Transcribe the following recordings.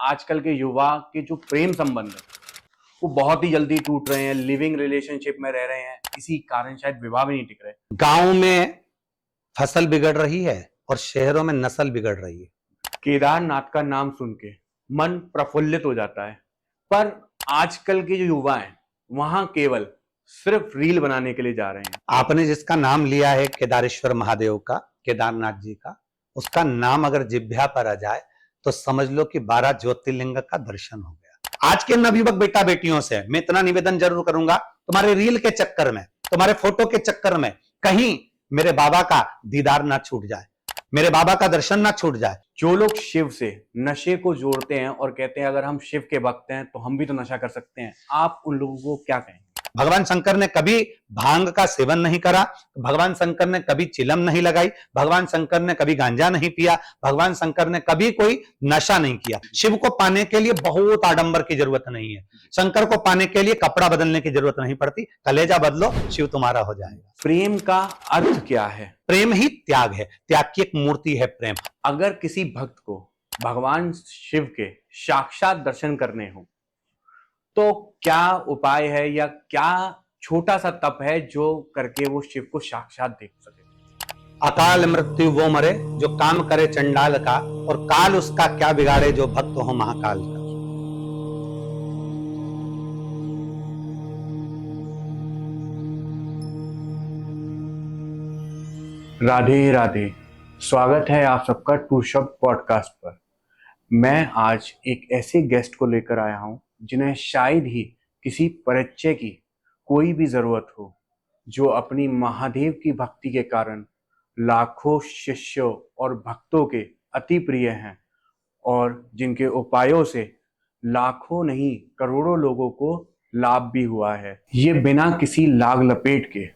आजकल के युवा के जो प्रेम संबंध है वो बहुत ही जल्दी टूट रहे हैं, लिविंग रिलेशनशिप में रह रहे हैं, इसी कारण शायद विवाह भी नहीं टिक रहे। गांव में फसल बिगड़ रही है और शहरों में नस्ल बिगड़ रही है। केदारनाथ का नाम सुन के मन प्रफुल्लित हो जाता है, पर आजकल के जो युवा हैं वहां केवल सिर्फ रील बनाने के लिए जा रहे हैं। आपने जिसका नाम लिया है केदारेश्वर महादेव का, केदारनाथ जी का, उसका नाम अगर जिह्वा पर आ जाए तो समझ लो कि 12 ज्योतिर्लिंग का दर्शन हो गया। आज के नवयुवक बेटा बेटियों से मैं इतना निवेदन जरूर करूंगा, तुम्हारे रील के चक्कर में, तुम्हारे फोटो के चक्कर में कहीं मेरे बाबा का दीदार ना छूट जाए, मेरे बाबा का दर्शन ना छूट जाए। जो लोग शिव से नशे को जोड़ते हैं और कहते हैं अगर हम शिव के भक्त हैं तो हम भी तो नशा कर सकते हैं, आप उन लोगों को क्या कहेंगे? भगवान शंकर ने कभी भांग का सेवन नहीं करा, भगवान शंकर ने कभी चिलम नहीं लगाई, भगवान शंकर ने कभी गांजा नहीं पिया, भगवान शंकर ने कभी कोई नशा नहीं किया। शिव को पाने के लिए बहुत आडंबर की जरूरत नहीं है, शंकर को पाने के लिए कपड़ा बदलने की जरूरत नहीं पड़ती, कलेजा बदलो शिव तुम्हारा हो जाएगा। प्रेम का अर्थ क्या है? प्रेम ही त्याग है, त्याग की एक मूर्ति है प्रेम। अगर किसी भक्त को भगवान शिव के साक्षात दर्शन करने हो तो क्या उपाय है या क्या छोटा सा तप है जो करके वो शिव को साक्षात देख सके? अकाल मृत्यु वो मरे जो काम करे चंडाल का, और काल उसका क्या बिगाड़े जो भक्त हो महाकाल का। राधे राधे, स्वागत है आप सबका टू शब्द पॉडकास्ट पर। मैं आज एक ऐसे गेस्ट को लेकर आया हूं जिन्हें शायद ही किसी परिचय की कोई भी जरूरत हो, जो अपनी महादेव की भक्ति के कारण लाखों शिष्यों और भक्तों के अति प्रिय हैं और जिनके उपायों से लाखों नहीं करोड़ों लोगों को लाभ भी हुआ है। ये बिना किसी लाग लपेट के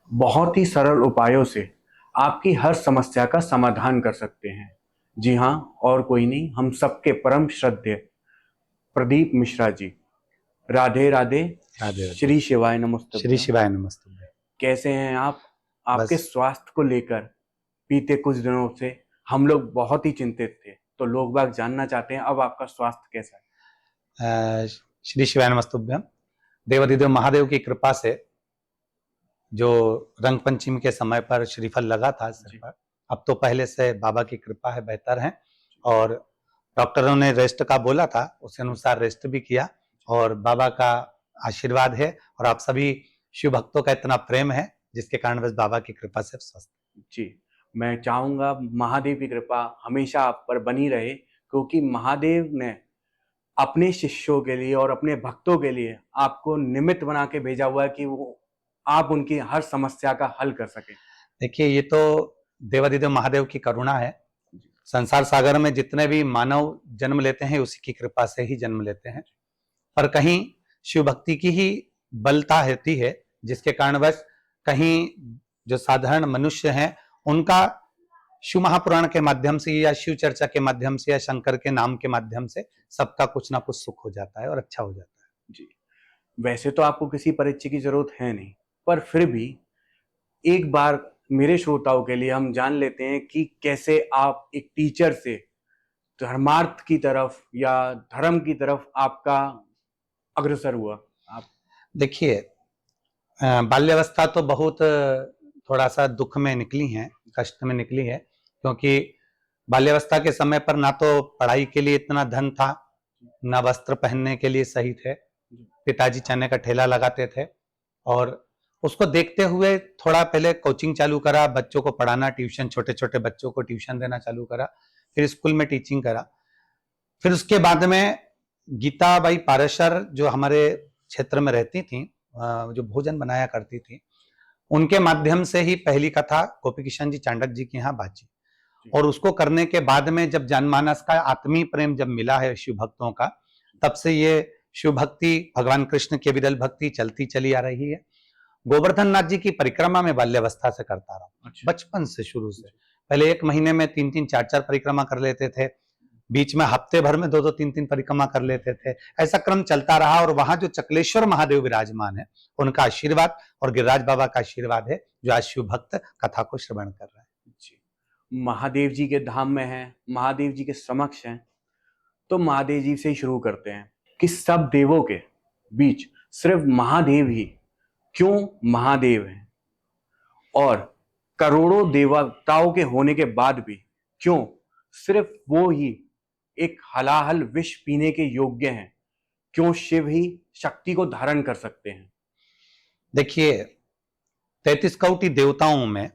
बहुत ही सरल उपायों से आपकी हर समस्या का समाधान कर सकते हैं। जी हाँ, और कोई नहीं, हम सबके परम श्रद्धेय प्रदीप मिश्रा जी। राधे राधे, श्री शिवाय नमस्ते। श्री शिवाय नमस्ते। कैसे हैं आप? आपके स्वास्थ्य को लेकर बीते कुछ दिनों से हम लोग बहुत ही चिंतित थे, तो लोग बाग जानना चाहते हैं अब आपका स्वास्थ्य कैसा है? श्री शिवाय नमस्तुभ्यम। देवाधिदेव महादेव की कृपा से जो रंग पंचमी के समय पर श्रीफल लगा था सिर पर, अब तो पहले से बाबा की कृपा है, बेहतर है। और डॉक्टरों ने रेस्ट का बोला था, उस अनुसार रेस्ट भी किया और बाबा का आशीर्वाद है और आप सभी शिव भक्तों का इतना प्रेम है जिसके कारण बस बाबा की कृपा से स्वस्थ। जी, मैं चाहूंगा महादेव की कृपा हमेशा आप पर बनी रहे, क्योंकि महादेव ने अपने शिष्यों के लिए और अपने भक्तों के लिए आपको निमित्त बना के भेजा हुआ है कि वो आप उनकी हर समस्या का हल कर सके। देखिए, ये तो देवाधिदेव महादेव की करुणा है। संसार सागर में जितने भी मानव जन्म लेते हैं उसी की कृपा से ही जन्म लेते हैं, पर कहीं शिव भक्ति की ही बलता होती है जिसके कारण बस कहीं जो साधारण मनुष्य हैं उनका शिव महापुराण के माध्यम से या शिव चर्चा के माध्यम से या शंकर के नाम के माध्यम से सबका कुछ ना कुछ सुख हो जाता है और अच्छा हो जाता है। जी, वैसे तो आपको किसी परिचय की जरूरत है नहीं, पर फिर भी एक बार मेरे श्रोताओं के लिए हम जान लेते हैं कि कैसे आप एक टीचर से धर्मार्थ की तरफ या धर्म की तरफ आपका अग्रसर हुआ। आप देखिए, बाल्यावस्था तो बहुत थोड़ा सा दुख में निकली है, कष्ट में निकली है, क्योंकि बाल्यावस्था के समय पर ना तो पढ़ाई के लिए इतना धन था, ना वस्त्र पहनने के लिए सही थे। पिताजी चने का ठेला लगाते थे और उसको देखते हुए थोड़ा पहले कोचिंग चालू करा, बच्चों को पढ़ाना, ट्यूशन, छोटे छोटे बच्चों को ट्यूशन देना चालू करा, फिर स्कूल में टीचिंग करा। फिर उसके बाद में गीताबाई पारेशर जो हमारे क्षेत्र में रहती थी, जो भोजन बनाया करती थी, उनके माध्यम से ही पहली कथा गोपी किशन जी चांडक जी के यहाँ बाजी, और उसको करने के बाद में जब जनमानस का आत्मीय प्रेम जब मिला है शिव भक्तों का, तब से ये शिव भक्ति, भगवान कृष्ण की विरल भक्ति चलती चली आ रही है। गोवर्धन नाथ जी की परिक्रमा में बाल्यावस्था से करता रहा, बचपन से शुरू से। पहले एक महीने में 3-3, 4-4 परिक्रमा कर लेते थे, बीच में हफ्ते भर में 2-2, 3-3 परिक्रमा कर लेते थे। ऐसा क्रम चलता रहा और वहां जो चकलेश्वर महादेव विराजमान है उनका आशीर्वाद और गिरिराज बाबा का आशीर्वाद है जो आज शिव भक्त कथा को श्रवण कर रहे हैं। महादेव जी के धाम में है, महादेव जी के समक्ष हैं, तो महादेव जी से ही शुरू करते हैं कि सब देवों के बीच सिर्फ महादेव ही क्यों महादेव हैं, और करोड़ों देवताओं के होने के बाद भी क्यों सिर्फ वो ही एक हलाहल विष पीने के योग्य हैं, क्यों शिव ही शक्ति को धारण कर सकते हैं। देखिए, 33 कोटि देवताओं में,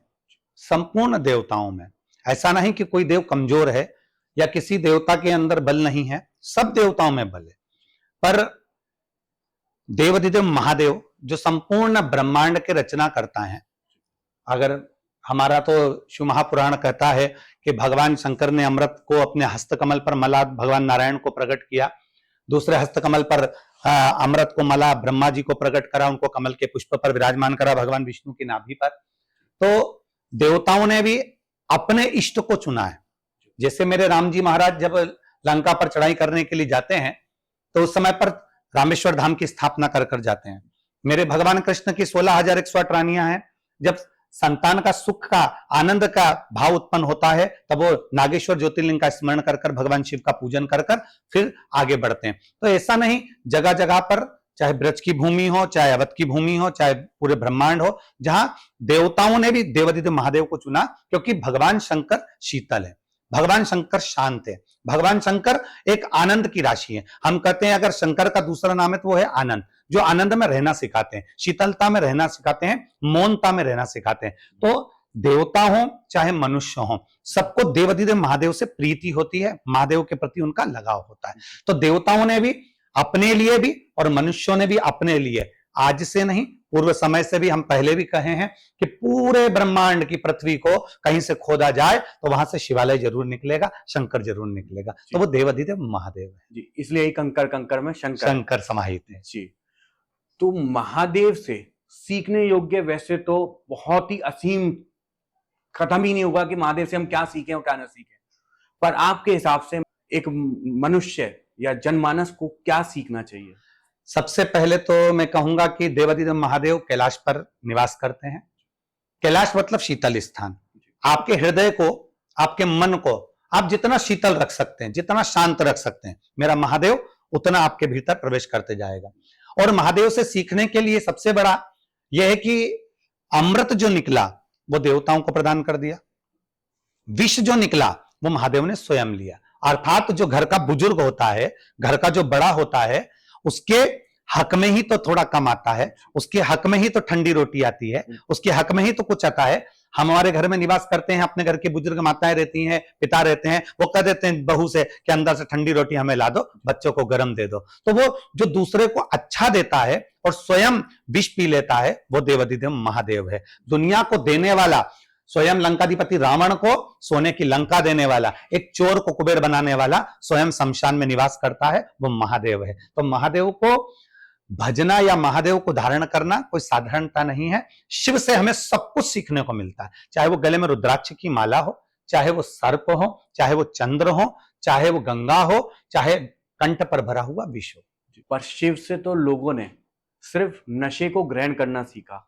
संपूर्ण देवताओं में ऐसा नहीं कि कोई देव कमजोर है या किसी देवता के अंदर बल नहीं है, सब देवताओं में बल है। पर देवाधिदेव महादेव जो संपूर्ण ब्रह्मांड के रचना करता है, अगर हमारा तो शिव महापुराण कहता है कि भगवान शंकर ने अमृत को अपने हस्तकमल पर मला, भगवान नारायण को प्रकट किया, दूसरे हस्तकमल पर अमृत को मला, ब्रह्मा जी को प्रकट करा, उनको कमल के पुष्प पर विराजमान करा भगवान विष्णु की नाभि पर। तो देवताओं ने भी अपने इष्ट को चुना है। जैसे मेरे राम जी महाराज जब लंका पर चढ़ाई करने के लिए जाते हैं तो उस समय पर रामेश्वर धाम की स्थापना कर कर जाते हैं। मेरे भगवान कृष्ण की 16,108 रानियां हैं। जब संतान का सुख का, आनंद का भाव उत्पन्न होता है तब वो नागेश्वर ज्योतिर्लिंग का स्मरण कर कर भगवान शिव का पूजन कर कर फिर आगे बढ़ते हैं। तो ऐसा नहीं, जगह जगह पर चाहे ब्रज की भूमि हो, चाहे अवध की भूमि हो, चाहे पूरे ब्रह्मांड हो, जहां देवताओं ने भी देवाधिदेव महादेव को चुना, क्योंकि भगवान शंकर शीतल है, भगवान शंकर शांत है, भगवान शंकर एक आनंद की राशि है। हम कहते हैं अगर शंकर का दूसरा नाम है तो वो है आनंद, जो आनंद में रहना सिखाते हैं, शीतलता में रहना सिखाते हैं, मौनता में रहना सिखाते हैं। तो देवता हो चाहे मनुष्य हो, सबको देवाधिदेव महादेव से प्रीति होती है, महादेव के प्रति उनका लगाव होता है। तो देवताओं ने भी अपने लिए भी और मनुष्यों ने भी अपने लिए, आज से नहीं पूर्व समय से भी, हम पहले भी कहे हैं कि पूरे ब्रह्मांड की पृथ्वी को कहीं से खोदा जाए तो वहां से शिवालय जरूर निकलेगा, शंकर जरूर निकलेगा। तो वो देवाधिदेव महादेव है जी, इसलिए ही कंकर कंकर में शंकर समाहित है जी। तो महादेव से सीखने योग्य वैसे तो बहुत ही असीम, खत्म ही नहीं होगा कि महादेव से हम क्या सीखें और क्या ना सीखें, पर आपके हिसाब से एक मनुष्य या जनमानस को क्या सीखना चाहिए? सबसे पहले तो मैं कहूंगा कि देवाधिदेव महादेव कैलाश पर निवास करते हैं। कैलाश मतलब शीतल स्थान। आपके हृदय को, आपके मन को आप जितना शीतल रख सकते हैं, जितना शांत रख सकते हैं, मेरा महादेव उतना आपके भीतर प्रवेश करते जाएगा। और महादेव से सीखने के लिए सबसे बड़ा यह है कि अमृत जो निकला वो देवताओं को प्रदान कर दिया, विष जो निकला वो महादेव ने स्वयं लिया। अर्थात जो घर का बुजुर्ग होता है, घर का जो बड़ा होता है, उसके हक में ही तो थोड़ा कम आता है, उसके हक में ही तो ठंडी रोटी आती है, उसके हक में ही तो कुछ आता है। हमारे घर में निवास करते हैं, अपने घर के बुजुर्ग माताएं रहती हैं, पिता रहते हैं, वो कह देते हैं बहू से कि अंदर से ठंडी रोटी हमें ला दो, बच्चों को गर्म दे दो। तो वो जो दूसरे को अच्छा देता है और स्वयं विष पी लेता है वो देवाधिदेव महादेव है। दुनिया को देने वाला, स्वयं लंकाधिपति रावण को सोने की लंका देने वाला, एक चोर को कुबेर बनाने वाला, स्वयं शमशान में निवास करता है, वो महादेव है। तो महादेव को भजना या महादेव को धारण करना कोई साधारणता नहीं है। शिव से हमें सब कुछ सीखने को मिलता है, चाहे वो गले में रुद्राक्ष की माला हो, चाहे वो सर्प हो, चाहे वो चंद्र हो, चाहे वो गंगा हो, चाहे कंठ पर भरा हुआ विष हो। पर शिव से तो लोगों ने सिर्फ नशे को ग्रहण करना सीखा।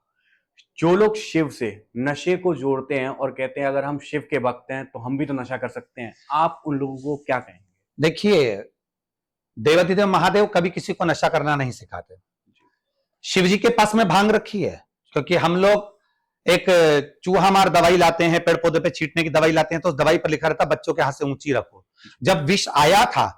जो लोग शिव से नशे को जोड़ते हैं और कहते हैं अगर हम शिव के भक्त हैं तो हम भी तो नशा कर सकते हैं, आप उन लोगों को क्या कहेंगे? देखिए, देवाधिदेव महादेव कभी किसी को नशा करना नहीं सिखाते। शिव जी के पास में भांग रखी है, क्योंकि हम लोग एक चूहा मार दवाई लाते हैं, पेड़ पौधे पे छींटने की दवाई लाते हैं, तो उस दवाई पर लिखा रहता बच्चों के हाथ से ऊंची रखो। जब विष आया था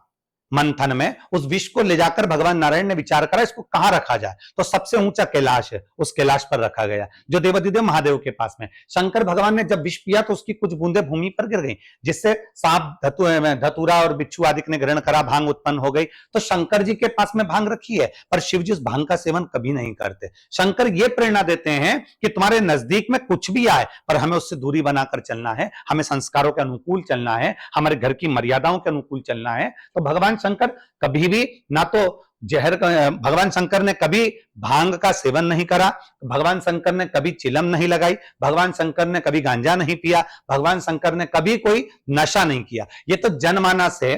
मंथन में, उस विष को ले जाकर भगवान नारायण ने विचार करा इसको कहां रखा जाए, तो सबसे ऊंचा कैलाश है, उस कैलाश पर रखा गया जो देवाधिदेव महादेव के पास में। शंकर भगवान ने जब विष पिया तो उसकी कुछ बूंदे भूमि पर गिर गई, जिससे सांप, धतूरा और बिच्छू आदि ने ग्रहण करा, भांग उत्पन्न हो गई। तो शंकर जी के पास में भांग रखी है, पर शिव जी उस भांग का सेवन कभी नहीं करते। शंकर ये प्रेरणा देते हैं कि तुम्हारे नजदीक में कुछ भी आए पर हमें उससे दूरी बनाकर चलना है, हमें संस्कारों के अनुकूल चलना है, हमारे घर की मर्यादाओं के अनुकूल चलना है। तो भगवान शंकर कभी भी ना तो जहर, भगवान शंकर ने कभी भांग का सेवन नहीं करा, भगवान शंकर ने कभी चिलम नहीं लगाई, भगवान शंकर ने कभी गांजा नहीं पिया, भगवान शंकर ने कभी कोई नशा नहीं किया। ये तो जनमानस है,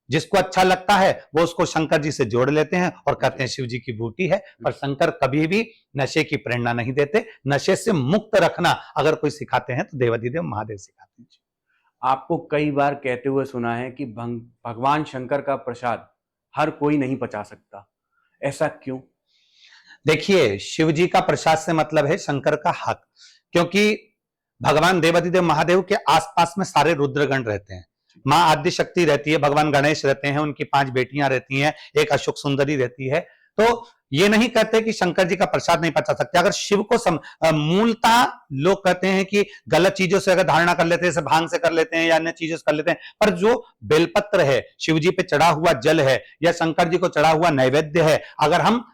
जिसको अच्छा लगता है वो उसको शंकर जी से जोड़ लेते हैं और कहते हैं शिव जी की बूटी है। पर शंकर कभी भी नशे की प्रेरणा नहीं देते। नशे से मुक्त रखना अगर कोई सिखाते हैं तो देवाधिदेव महादेव सिखाते हैं। आपको कई बार कहते हुए सुना है कि भगवान शंकर का प्रसाद हर कोई नहीं पचा सकता। ऐसा क्यों? देखिए, शिव जी का प्रसाद से मतलब है शंकर का हक, क्योंकि भगवान देवाधिदेव महादेव के आसपास में सारे रुद्रगण रहते हैं। मां आद्य शक्ति रहती है, भगवान गणेश रहते हैं, उनकी 5 बेटियां रहती हैं, एक अशोक सुंदरी रहती है। तो ये नहीं कहते कि शंकर जी का प्रसाद नहीं पचा सकते। अगर शिव को मूलतः लोग कहते हैं कि गलत चीजों से अगर धारणा कर लेते हैं, जैसे भांग से कर लेते हैं या अन्य चीजों से कर लेते हैं, पर जो बेलपत्र है, शिव जी पे चढ़ा हुआ जल है या शंकर जी को चढ़ा हुआ नैवेद्य है, अगर हम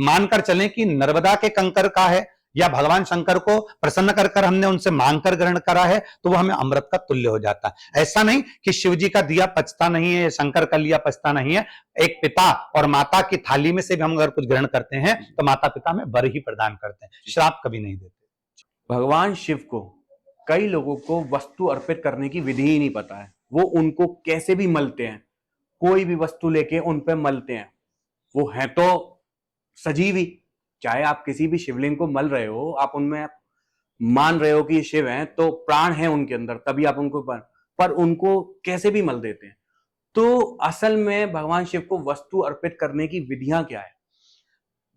मानकर चलें कि नर्मदा के कंकर का है या भगवान शंकर को प्रसन्न कर कर हमने उनसे मांगकर ग्रहण करा है, तो वो हमें अमृत का तुल्य हो जाता है। ऐसा नहीं कि शिव जी का दिया पचता नहीं है, शंकर का लिया पचता नहीं है। एक पिता और माता की थाली में से भी हम अगर कुछ ग्रहण करते हैं तो माता पिता हमें वर ही प्रदान करते हैं, श्राप कभी नहीं देते। भगवान शिव को कई लोगों को वस्तु अर्पित करने की विधि ही नहीं पता है। वो उनको कैसे भी मलते हैं, कोई भी वस्तु लेके उन पे मलते हैं। वो है तो सजीवी, चाहे आप किसी भी शिवलिंग को मल रहे हो, आप उनमें मान रहे हो कि ये शिव हैं, तो प्राण है उनके अंदर, तभी आप उनको पर उनको कैसे भी मल देते हैं। तो असल में भगवान शिव को वस्तु अर्पित करने की विधियां क्या है?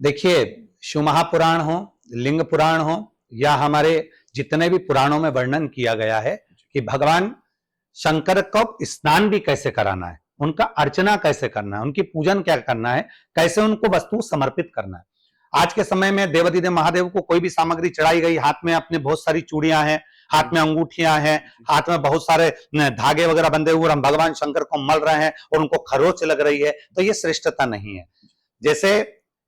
देखिए, शिव महापुराण हो, लिंग पुराण हो या हमारे जितने भी पुराणों में वर्णन किया गया है कि भगवान शंकर को स्नान भी कैसे कराना है, उनका अर्चना कैसे करना है, उनकी पूजन क्या करना है, कैसे उनको वस्तु समर्पित करना है। आज के समय में देवाधिदेव महादेव को कोई भी सामग्री चढ़ाई गई, हाथ में अपने बहुत सारी चूड़ियां हैं, हाथ में अंगूठियां हैं, हाथ में बहुत सारे धागे वगैरह बंधे हुए, हम भगवान शंकर को मल रहे हैं और उनको खरोच लग रही है, तो ये श्रेष्ठता नहीं है। जैसे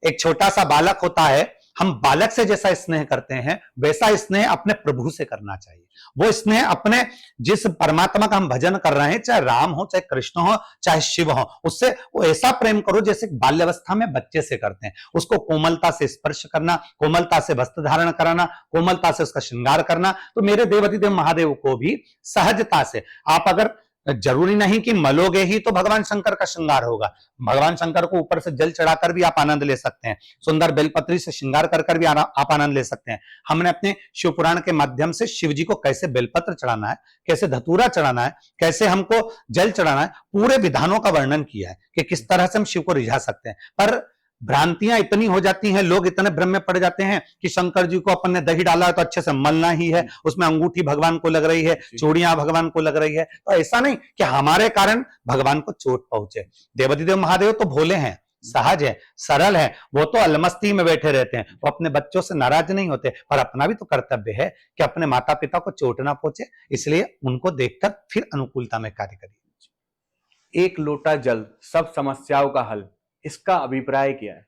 एक छोटा सा बालक होता है, हम बालक से जैसा स्नेह करते हैं वैसा स्नेह अपने प्रभु से करना चाहिए। वो स्नेह अपने जिस परमात्मा का हम भजन कर रहे हैं, चाहे राम हो, चाहे कृष्ण हो, चाहे शिव हो, उससे वो ऐसा प्रेम करो जैसे बाल्यावस्था में बच्चे से करते हैं। उसको कोमलता से स्पर्श करना, कोमलता से वस्त्र धारण कराना, कोमलता से उसका श्रृंगार करना। तो मेरे देवाधिदेव महादेव को भी सहजता से, आप अगर जरूरी नहीं कि मलोगे ही तो भगवान शंकर का श्रृंगार होगा, भगवान शंकर को ऊपर से जल चढ़ाकर भी आप आनंद ले सकते हैं, सुंदर बेलपत्री से श्रृंगार कर कर भी आप आनंद ले सकते हैं। हमने अपने शिव पुराण के माध्यम से शिव जी को कैसे बेलपत्र चढ़ाना है, कैसे धतूरा चढ़ाना है, कैसे हमको जल चढ़ाना है, पूरे विधानों का वर्णन किया है कि किस तरह से हम शिव को रिझा सकते हैं। पर भ्रांतियां इतनी हो जाती हैं, लोग इतने भ्रम में पड़ जाते हैं कि शंकर जी को अपन ने दही डाला है तो अच्छे से मलना ही है, उसमें अंगूठी भगवान को लग रही है, चूड़ियां भगवान को लग रही है। तो ऐसा नहीं कि हमारे कारण भगवान को चोट पहुंचे। देवाधिदेव महादेव तो भोले हैं, सहज है, सरल है, वो तो अलमस्ती में बैठे रहते हैं, वो अपने बच्चों से नाराज नहीं होते। पर अपना भी तो कर्तव्य है कि अपने माता पिता को चोट ना पहुंचे, इसलिए उनको देखकर फिर अनुकूलता में कार्य करिए। एक लोटा जल सब समस्याओं का हल, इसका अभिप्राय क्या है?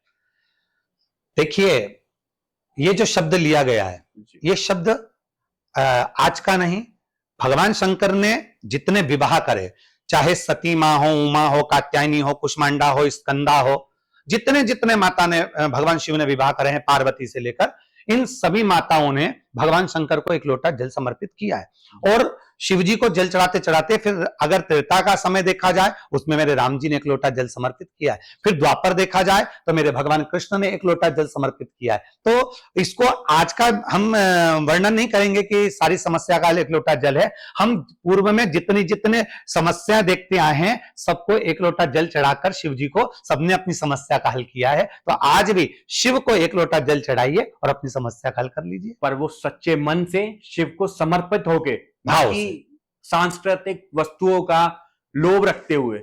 देखिए, ये जो शब्द लिया गया है, ये शब्द आज का नहीं, भगवान शंकर ने जितने विवाह करे, चाहे सती मां हो, उमा हो, कात्यायनी हो, कुष्मांडा हो, स्कंदा हो, जितने जितने माता ने भगवान शिव ने विवाह करे हैं, पार्वती से लेकर, इन सभी माताओं ने भगवान शंकर को एक लोटा जल समर्पित किया है। और शिव जी को जल चढ़ाते चढ़ाते फिर अगर त्रेता का समय देखा जाए, उसमें मेरे राम जी ने एक लोटा जल समर्पित किया है। फिर द्वापर देखा जाए तो मेरे भगवान कृष्ण ने एक लोटा जल समर्पित किया है। तो इसको आज का हम वर्णन नहीं करेंगे कि सारी समस्या का एक लोटा जल है। हम पूर्व में जितनी जितने समस्या देखते आए हैं, सबको एक लोटा जल चढ़ाकर शिव जी को सबने अपनी समस्या का हल किया है। तो आज भी शिव को एक लोटा जल चढ़ाइए और अपनी समस्या का हल कर लीजिए। पर वो सच्चे मन से शिव को समर्पित होके, भाव कि सांस्कृतिक वस्तुओं का लोभ रखते हुए।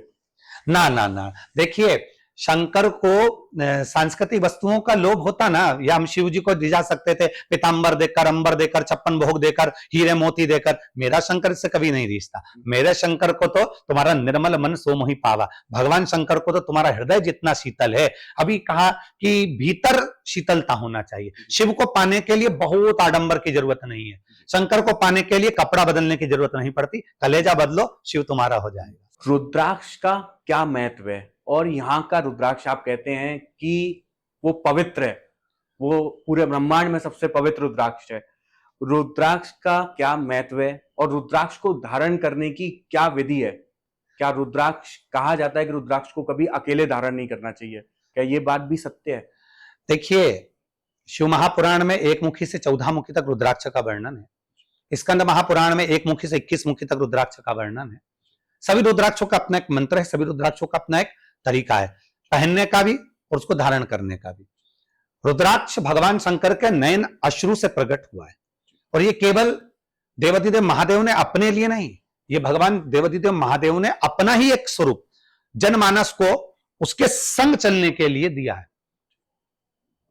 ना ना ना, देखिए, शंकर को सांस्कृतिक वस्तुओं का लोभ होता ना, या हम शिव जी को रिझा सकते थे पीतांबर देकर, अंबर देकर, 56 भोग देकर, हीरे मोती देकर। मेरा शंकर से कभी नहीं रिश्ता। मेरे शंकर को तो तुम्हारा निर्मल मन सो मोहि पावा। भगवान शंकर को तो तुम्हारा हृदय जितना शीतल है, अभी कहा कि भीतर शीतलता होना चाहिए। शिव को पाने के लिए बहुत आडंबर की जरूरत नहीं है, शंकर को पाने के लिए कपड़ा बदलने की जरूरत नहीं पड़ती, कलेजा बदलो, शिव तुम्हारा हो जाएगा। रुद्राक्ष का क्या महत्व है? और यहाँ का रुद्राक्ष आप कहते हैं कि वो पवित्र है, वो पूरे ब्रह्मांड में सबसे पवित्र रुद्राक्ष है। रुद्राक्ष का क्या महत्व है और रुद्राक्ष को धारण करने की क्या विधि है? क्या रुद्राक्ष, कहा जाता है कि रुद्राक्ष को कभी अकेले धारण नहीं करना चाहिए, क्या ये बात भी सत्य है? देखिए, शिव महापुराण में 1 मुखी से 14 मुखी तक रुद्राक्ष का वर्णन है। स्कंद महापुराण में 1 मुखी से 21 मुखी तक रुद्राक्ष का वर्णन है। सभी रुद्राक्षों का अपना एक मंत्र है, सभी रुद्राक्षों का अपना एक तरीका है, पहनने का भी और उसको धारण करने का भी। रुद्राक्ष भगवान शंकर के नयन अश्रु से प्रकट हुआ है, और ये केवल देवाधिदेव महादेव ने अपने लिए नहीं, ये भगवान देवाधिदेव महादेव ने अपना ही एक स्वरूप जनमानस को उसके संग चलने के लिए दिया है।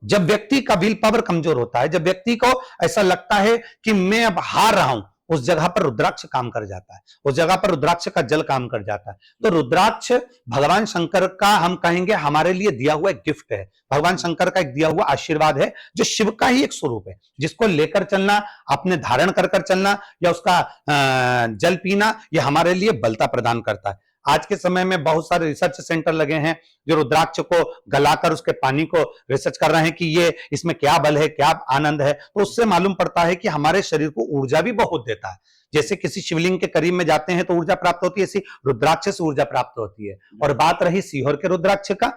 जब व्यक्ति का विल पावर कमजोर होता है, जब व्यक्ति को ऐसा लगता है कि मैं अब हार रहा हूं, उस जगह पर रुद्राक्ष काम कर जाता है, उस जगह पर रुद्राक्ष का जल काम कर जाता है। तो रुद्राक्ष भगवान शंकर का, हम कहेंगे, हमारे लिए दिया हुआ एक गिफ्ट है, भगवान शंकर का एक दिया हुआ आशीर्वाद है, जो शिव का ही एक स्वरूप है, जिसको लेकर चलना, अपने धारण कर चलना या उसका जल पीना, यह हमारे लिए बलता प्रदान करता है। आज के समय में बहुत सारे रिसर्च सेंटर लगे हैं जो रुद्राक्ष को गलाकर उसके पानी को रिसर्च कर रहे हैं कि ये इसमें क्या बल है, क्या आनंद है। तो उससे मालूम पड़ता है कि हमारे शरीर को ऊर्जा भी बहुत देता है। जैसे किसी शिवलिंग के करीब में जाते हैं तो ऊर्जा प्राप्त होती है, ऐसी रुद्राक्ष से ऊर्जा प्राप्त होती है। और बात रही सीहोर के रुद्राक्ष का,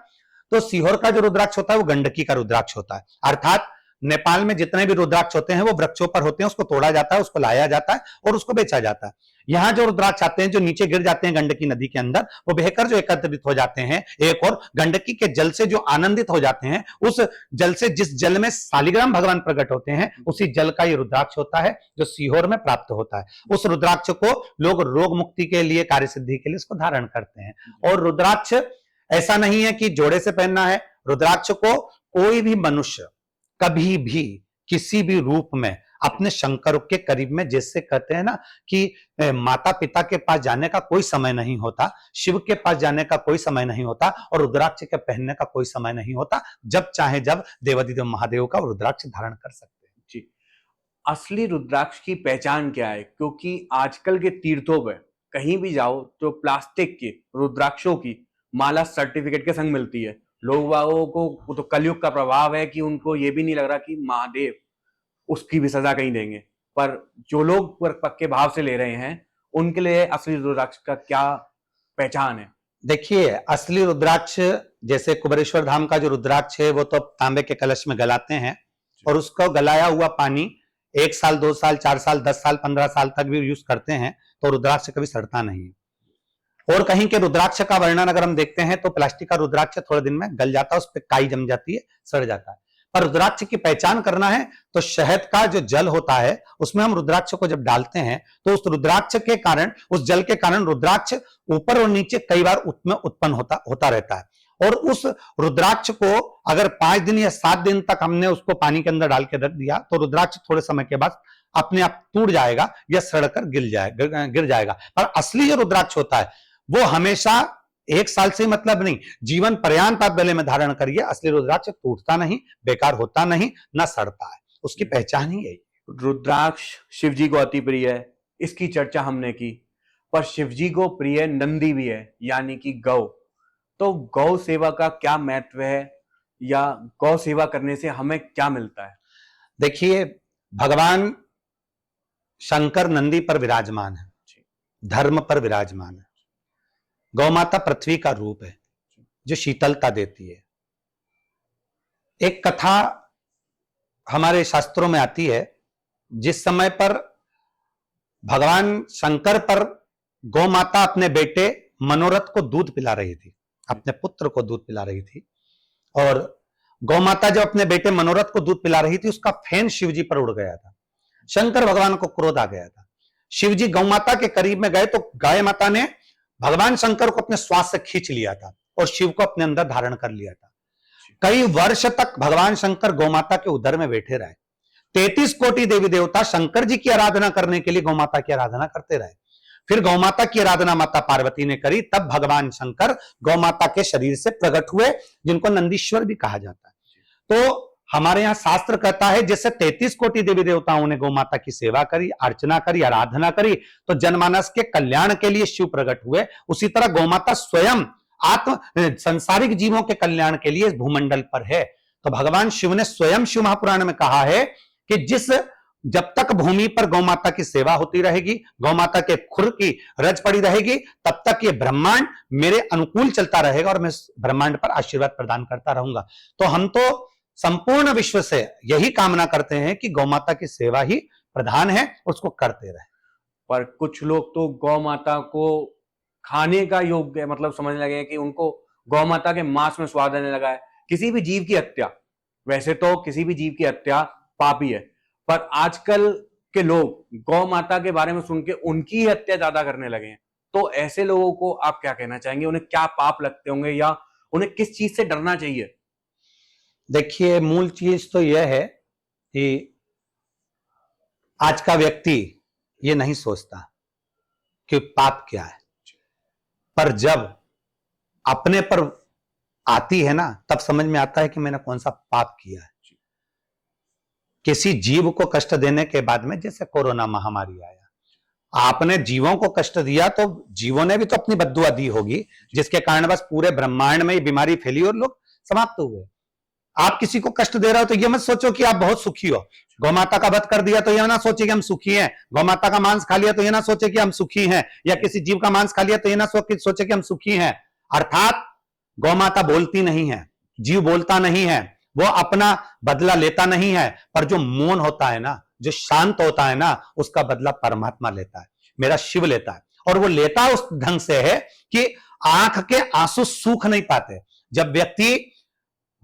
तो सीहोर का जो रुद्राक्ष होता है वो गंडकी का रुद्राक्ष होता है। अर्थात नेपाल में जितने भी रुद्राक्ष होते हैं वो वृक्षों पर होते हैं, उसको तोड़ा जाता है, उसको लाया जाता है और उसको बेचा जाता है। यहाँ जो रुद्राक्ष आते हैं, जो नीचे गिर जाते हैं गंडकी नदी के अंदर, वो बहकर जो एकत्रित हो जाते हैं एक और गंडकी के जल से जो आनंदित हो जाते हैं, उस जल से, जिस जल में शालिग्राम भगवान प्रकट होते हैं, उसी जल का ये रुद्राक्ष होता है जो सीहोर में प्राप्त होता है। उस रुद्राक्ष को लोग रोग मुक्ति के लिए, कार्य सिद्धि के लिए इसको धारण करते हैं। और रुद्राक्ष ऐसा नहीं है कि जोड़े से पहनना है, रुद्राक्ष को कोई भी मनुष्य कभी भी किसी भी रूप में अपने शंकर के करीब में, जैसे कहते हैं ना कि माता पिता के पास जाने का कोई समय नहीं होता, शिव के पास जाने का कोई समय नहीं होता, और रुद्राक्ष के पहनने का कोई समय नहीं होता। जब चाहे जब देवाधिदेव महादेव का रुद्राक्ष धारण कर सकते हैं। जी, असली रुद्राक्ष की पहचान क्या है? क्योंकि आजकल के तीर्थों में कहीं भी जाओ तो प्लास्टिक के रुद्राक्षों की माला सर्टिफिकेट के संग मिलती है। लोग वालों को तो कलयुग का प्रभाव है कि उनको ये भी नहीं लग रहा कि महादेव उसकी भी सजा कहीं देंगे, पर जो लोग पक्के भाव से ले रहे हैं उनके लिए असली रुद्राक्ष का क्या पहचान है? देखिए, असली रुद्राक्ष, जैसे कुबेरेश्वर धाम का जो रुद्राक्ष है वो तो तांबे के कलश में गलाते हैं, और उसको गलाया हुआ पानी 1 साल, 2 साल, 4 साल, 10 साल, 15 साल तक भी यूज करते हैं, तो रुद्राक्ष कभी सड़ता नहीं। और कहीं के रुद्राक्ष का वर्णन अगर हम देखते हैं तो प्लास्टिक का रुद्राक्ष थोड़े दिन में गल जाता है, उस पर काई जम जाती है, सड़ जाता है। पर रुद्राक्ष की पहचान करना है तो शहद का जो जल होता है उसमें हम रुद्राक्ष को जब डालते हैं तो उस रुद्राक्ष के कारण, उस जल के कारण रुद्राक्ष ऊपर और नीचे कई बार उत्पन्न होता रहता है। और उस रुद्राक्ष को अगर 5 दिन या 7 दिन तक हमने उसको पानी के अंदर डाल के रख दिया तो रुद्राक्ष थोड़े समय के बाद अपने आप टूट जाएगा या सड़कर गिर जाएगा। पर असली जो रुद्राक्ष होता है वो हमेशा 1 साल से मतलब नहीं, जीवन पर्यंत आप गले में धारण करिए। असली रुद्राक्ष टूटता नहीं, बेकार होता नहीं, ना सड़ता है, उसकी पहचान ही यही। रुद्राक्ष शिव जी को अति प्रिय है, इसकी चर्चा हमने की, पर शिव जी को प्रिय नंदी भी है, यानी कि गौ। तो गौ सेवा का क्या महत्व है, या गौ सेवा करने से हमें क्या मिलता है? देखिए, भगवान शंकर नंदी पर विराजमान है, धर्म पर विराजमान है। गौ माता पृथ्वी का रूप है जो शीतलता देती है। एक कथा हमारे शास्त्रों में आती है, जिस समय पर भगवान शंकर पर गौ माता अपने बेटे मनोरथ को दूध पिला रही थी, अपने पुत्र को दूध पिला रही थी, और गौ माता जब अपने बेटे मनोरथ को दूध पिला रही थी उसका फैन शिव जी पर उड़ गया था। शंकर भगवान को क्रोध आ गया था। शिव जी गौ माता के करीब में गए तो गाय माता ने भगवान शंकर को अपने श्वास से खींच लिया था और शिव को अपने अंदर धारण कर लिया था। कई वर्ष तक भगवान शंकर गौमाता के उदर में बैठे रहे। 33 कोटि देवी देवता शंकर जी की आराधना करने के लिए गौमाता की आराधना करते रहे। फिर गौमाता की आराधना माता पार्वती ने करी, तब भगवान शंकर गौमाता के शरीर से प्रकट हुए, जिनको नंदीश्वर भी कहा जाता है। तो हमारे यहां शास्त्र कहता है जैसे 33 कोटि देवी देवताओं ने गौमाता की सेवा करी, अर्चना करी, आराधना करी, तो जनमानस के कल्याण के लिए शिव प्रकट हुए, उसी तरह गौमाता स्वयं संसारिक जीवों के कल्याण के लिए भूमंडल पर है। तो भगवान शिव ने स्वयं शिव महापुराण में कहा है कि जब तक भूमि पर गौमाता की सेवा होती रहेगी, गौमाता के खुर की रज पड़ी रहेगी, तब तक ये ब्रह्मांड मेरे अनुकूल चलता रहेगा और मैं ब्रह्मांड पर आशीर्वाद प्रदान करता रहूंगा। तो हम तो संपूर्ण विश्व से यही कामना करते हैं कि गौमाता की सेवा ही प्रधान है उसको करते रहे। पर कुछ लोग तो गौ माता को खाने का योग्य मतलब समझने लगे हैं कि उनको गौ माता के मांस में स्वाद आने लगा है। किसी भी जीव की हत्या, वैसे तो किसी भी जीव की हत्या पाप ही है, पर आजकल के लोग गौ माता के बारे में सुन के उनकी हत्या ज्यादा करने लगे हैं। तो ऐसे लोगों को आप क्या कहना चाहेंगे? उन्हें क्या पाप लगते होंगे या उन्हें किस चीज से डरना चाहिए? देखिए, मूल चीज तो यह है कि आज का व्यक्ति ये नहीं सोचता कि पाप क्या है, पर जब अपने पर आती है ना, तब समझ में आता है कि मैंने कौन सा पाप किया है। किसी जीव को कष्ट देने के बाद में, जैसे कोरोना महामारी आया, आपने जीवों को कष्ट दिया तो जीवों ने भी तो अपनी बद्दुआ दी होगी, जिसके कारण बस पूरे ब्रह्मांड में ये बीमारी फैली और लोग समाप्त हुए। आप किसी को कष्ट दे रहे हो तो ये मत सोचो कि आप बहुत सुखी हो। गौ माता का वध कर दिया तो यह ना सोचे कि हम सुखी हैं। गौ माता का मांस खा लिया तो यह ना सोचे कि हम सुखी हैं, या किसी जीव का मांस खा लिया तो यह ना सोचे कि हम सुखी हैं। अर्थात गौ माता बोलती नहीं है, जीव बोलता नहीं है, वो अपना बदला लेता नहीं है, पर जो मौन होता है ना, जो शांत होता है ना, उसका बदला परमात्मा लेता है, मेरा शिव लेता है। और वो लेता उस ढंग से है कि आंख के आंसू सूख नहीं पाते। जब व्यक्ति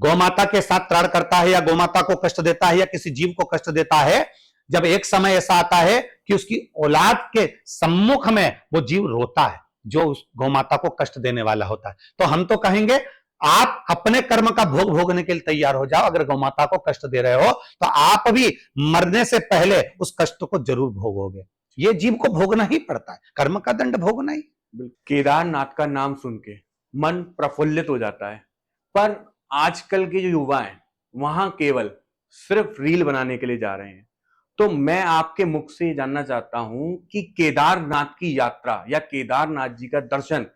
गौ माता के साथ त्राण करता है या गौ माता को कष्ट देता है या किसी जीव को कष्ट देता है, जब एक समय ऐसा आता है कि उसकी औलाद के सम्मुख में वो जीव रोता है जो उस गौ माता को कष्ट देने वाला होता है, तो हम तो कहेंगे आप अपने कर्म का भोग भोगने के लिए तैयार हो जाओ। अगर गौ माता को कष्ट दे रहे हो तो आप भी मरने से पहले उस कष्ट को जरूर भोगोगे। ये जीव को भोगना ही पड़ता है, कर्म का दंड भोगना ही। केदारनाथ का नाम सुन के मन प्रफुल्लित हो जाता है, पर आजकल के जो युवा हैं वहां केवल सिर्फ रील बनाने के लिए जा रहे हैं। तो मैं आपके मुख से जानना चाहता हूं कि केदारनाथ की यात्रा या केदारनाथ जी का दर्शन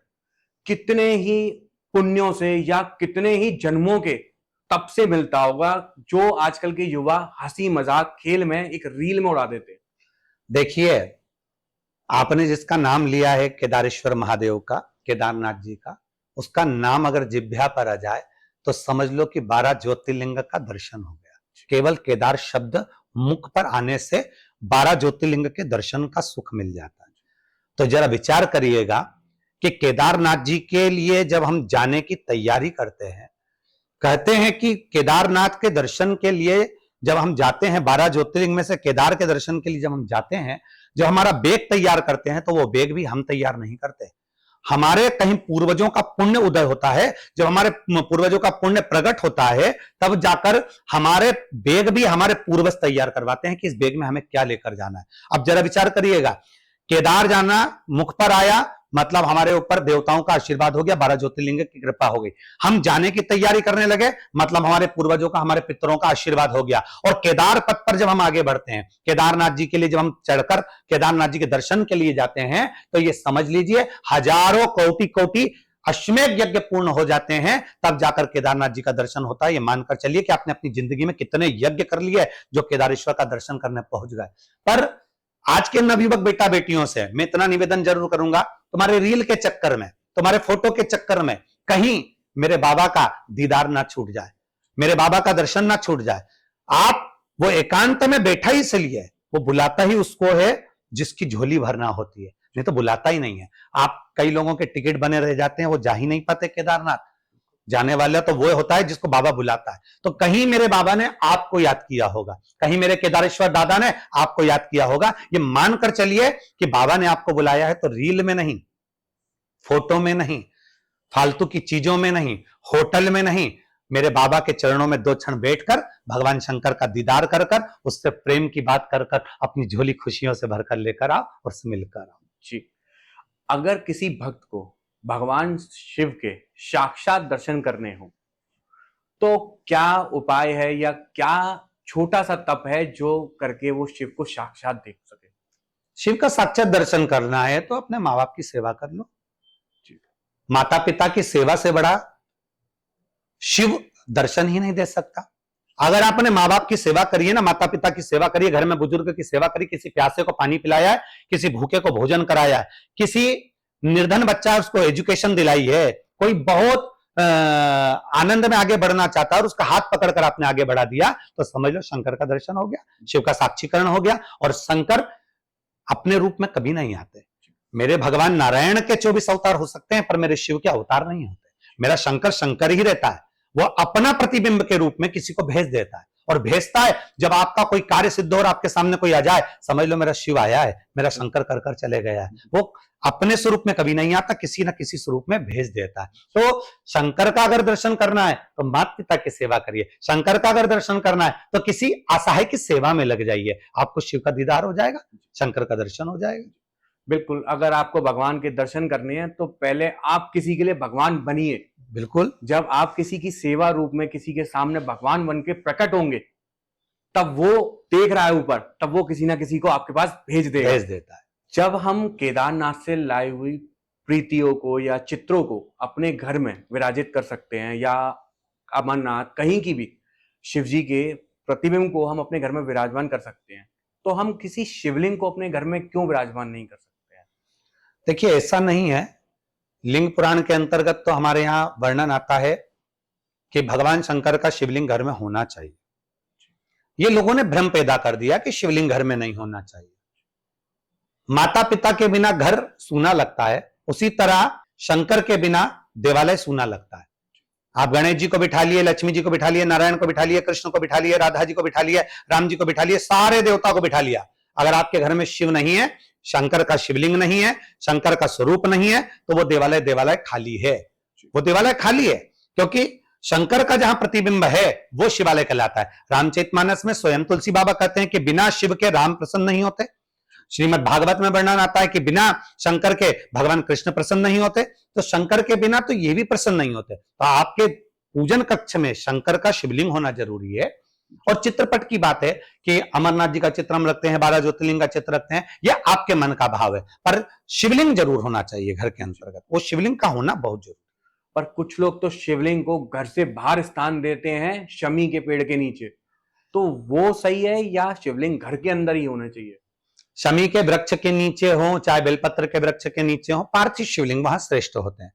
कितने ही पुण्यों से या कितने ही जन्मों के तप से मिलता होगा, जो आजकल के युवा हंसी मजाक खेल में एक रील में उड़ा देते हैं। देखिए, आपने जिसका नाम लिया है केदारेश्वर महादेव का, केदारनाथ जी का, उसका नाम अगर जिह्वा पर आ जाए तो समझ लो कि 12 ज्योतिर्लिंग का दर्शन हो गया। केवल केदार शब्द मुख पर आने से 12 ज्योतिर्लिंग के दर्शन का सुख मिल जाता है। तो जरा विचार करिएगा कि केदारनाथ जी के लिए जब हम जाने की तैयारी करते हैं, कहते हैं कि केदारनाथ के दर्शन के लिए जब हम जाते हैं, 12 ज्योतिर्लिंग में से केदार के दर्शन के लिए जब हम जाते हैं, जब हमारा बैग तैयार करते हैं तो वो बैग भी हम तैयार नहीं करते। हमारे कहीं पूर्वजों का पुण्य उदय होता है, जब हमारे पूर्वजों का पुण्य प्रकट होता है तब जाकर हमारे बैग भी हमारे पूर्वज तैयार करवाते हैं कि इस बैग में हमें क्या लेकर जाना है। अब जरा विचार करिएगा, केदार जाना मुख पर आया मतलब हमारे ऊपर देवताओं का आशीर्वाद हो गया, 12 ज्योतिर्लिंग की कृपा हो गई। हम जाने की तैयारी करने लगे मतलब हमारे पूर्वजों का, हमारे पितरों का आशीर्वाद हो गया। और केदार पथ पर जब हम आगे बढ़ते हैं, केदारनाथ जी के लिए जब हम चढ़कर केदारनाथ जी के दर्शन के लिए जाते हैं, तो ये समझ लीजिए हजारों कोटि कोटि अश्वमेध यज्ञ पूर्ण हो जाते हैं, तब जाकर केदारनाथ जी का दर्शन होता है। ये मानकर चलिए कि आपने अपनी जिंदगी में कितने यज्ञ कर लिए जो केदारेश्वर का दर्शन करने पहुंच गए। पर आज के नवयुवक बेटा बेटियों से मैं इतना निवेदन जरूर करूंगा, तुम्हारे रील के चक्कर में, तुम्हारे फोटो के चक्कर में कहीं मेरे बाबा का दीदार ना छूट जाए, मेरे बाबा का दर्शन ना छूट जाए। आप वो एकांत में बैठा ही इसलिए, वो बुलाता ही उसको है जिसकी झोली भरना होती है, नहीं तो बुलाता ही नहीं है। आप कई लोगों के टिकट बने रह जाते हैं, वो जा ही नहीं पाते केदारनाथ। जाने वाला तो वो होता है जिसको बाबा बुलाता है। तो कहीं मेरे बाबा ने आपको याद किया होगा, कहीं मेरे केदारेश्वर दादा ने आपको याद किया होगा। ये मानकर चलिए कि बाबा ने आपको बुलाया है, तो रील में नहीं, फोटो में नहीं, फालतू की चीजों में नहीं, होटल में नहीं, मेरे बाबा के चरणों में 2 क्षण बैठकर भगवान शंकर का दीदार कर कर, उससे प्रेम की बात कर कर अपनी झोली खुशियों से भरकर लेकर आओ और उससे मिलकर आओ। जी, अगर किसी भक्त को भगवान शिव के साक्षात दर्शन करने हो तो क्या उपाय है या क्या छोटा सा तप है जो करके वो शिव को साक्षात देख सके? शिव का साक्षात दर्शन करना है तो अपने माँ बाप की सेवा कर लो। माता पिता की सेवा से बड़ा शिव दर्शन ही नहीं दे सकता। अगर आपने माँ बाप की सेवा करिए ना, माता पिता की सेवा करिए, घर में बुजुर्ग की सेवा करिए, किसी प्यासे को पानी पिलाया है, किसी भूखे को भोजन कराया है, किसी निर्धन बच्चा उसको एजुकेशन दिलाई है, कोई बहुत आनंद में आगे बढ़ना चाहता है और उसका हाथ पकड़कर आपने आगे बढ़ा दिया, तो समझ लो शंकर का दर्शन हो गया, शिव का साक्षीकरण हो गया। और शंकर अपने रूप में कभी नहीं आते। मेरे भगवान नारायण के 24 अवतार हो सकते हैं, पर मेरे शिव के अवतार नहीं होते। मेरा शंकर शंकर ही रहता है। वो अपना प्रतिबिंब के रूप में किसी को भेज देता है, और भेजता है जब आपका कोई कार्य सिद्ध हो और आपके सामने कोई आ जाए, समझ लो मेरा शिव आया है, मेरा शंकर कर कर चले गया है। वो अपने स्वरूप में कभी नहीं आता, किसी ना किसी स्वरूप में भेज देता है। तो शंकर का अगर दर्शन करना है तो माता पिता की सेवा करिए। शंकर का अगर दर्शन करना है तो किसी असहाय की सेवा में लग जाइए, आपको शिव का दीदार हो जाएगा, शंकर का दर्शन हो जाएगा। बिल्कुल, अगर आपको भगवान के दर्शन करने हैं तो पहले आप किसी के लिए भगवान बनिए। बिल्कुल, जब आप किसी की सेवा रूप में किसी के सामने भगवान बन के प्रकट होंगे, तब वो देख रहा है ऊपर, तब वो किसी ना किसी को आपके पास भेज देता है। जब हम केदारनाथ से लाई हुई प्रीतियों को या चित्रों को अपने घर में विराजित कर सकते हैं, या अमरनाथ कहीं की भी शिव जी के प्रतिबिंब को हम अपने घर में विराजमान कर सकते हैं, तो हम किसी शिवलिंग को अपने घर में क्यों विराजमान नहीं कर सकते हैं? देखिए, ऐसा नहीं है। लिंग पुराण के अंतर्गत तो हमारे यहां वर्णन आता है कि भगवान शंकर का शिवलिंग घर में होना चाहिए। ये लोगों ने भ्रम पैदा कर दिया कि शिवलिंग घर में नहीं होना चाहिए। माता पिता के बिना घर सूना लगता है, उसी तरह शंकर के बिना देवालय सूना लगता है। आप गणेश जी को बिठा लिए, लक्ष्मी जी को बिठा लिए, नारायण को बिठा लिए, कृष्ण को बिठा लिए, राधा जी को बिठा लिए, राम जी को बिठा लिए, सारे देवता को बिठा लिया। अगर आपके घर में शिव नहीं है, शंकर का शिवलिंग नहीं है, शंकर का स्वरूप नहीं है, तो वो देवालय खाली है। वो देवालय खाली है, क्योंकि शंकर का जहां प्रतिबिंब है वो शिवालय कहलाता है। रामचरितमानस में स्वयं तुलसी बाबा कहते हैं कि बिना शिव के राम प्रसन्न नहीं होते। श्रीमद् भागवत में वर्णन आता है कि बिना शंकर के भगवान कृष्ण प्रसन्न नहीं होते। तो शंकर के बिना तो ये भी प्रसन्न नहीं होते। तो आपके पूजन कक्ष में शंकर का शिवलिंग होना जरूरी है। और चित्रपट की बात है कि अमरनाथ जी का चित्र हम रखते हैं, 12 ज्योतिर्लिंग का चित्र रखते हैं, यह आपके मन का भाव है, पर शिवलिंग जरूर होना चाहिए घर के अंतर्गत। वो शिवलिंग का होना बहुत जरूरी। पर कुछ लोग तो शिवलिंग को घर से बाहर स्थान देते हैं, शमी के पेड़ के नीचे, तो वो सही है या शिवलिंग घर के अंदर ही होना चाहिए? शमी के वृक्ष के नीचे हो, चाहे बेलपत्र के वृक्ष के नीचे हो, पार्थिव शिवलिंग वहां श्रेष्ठ होते हैं।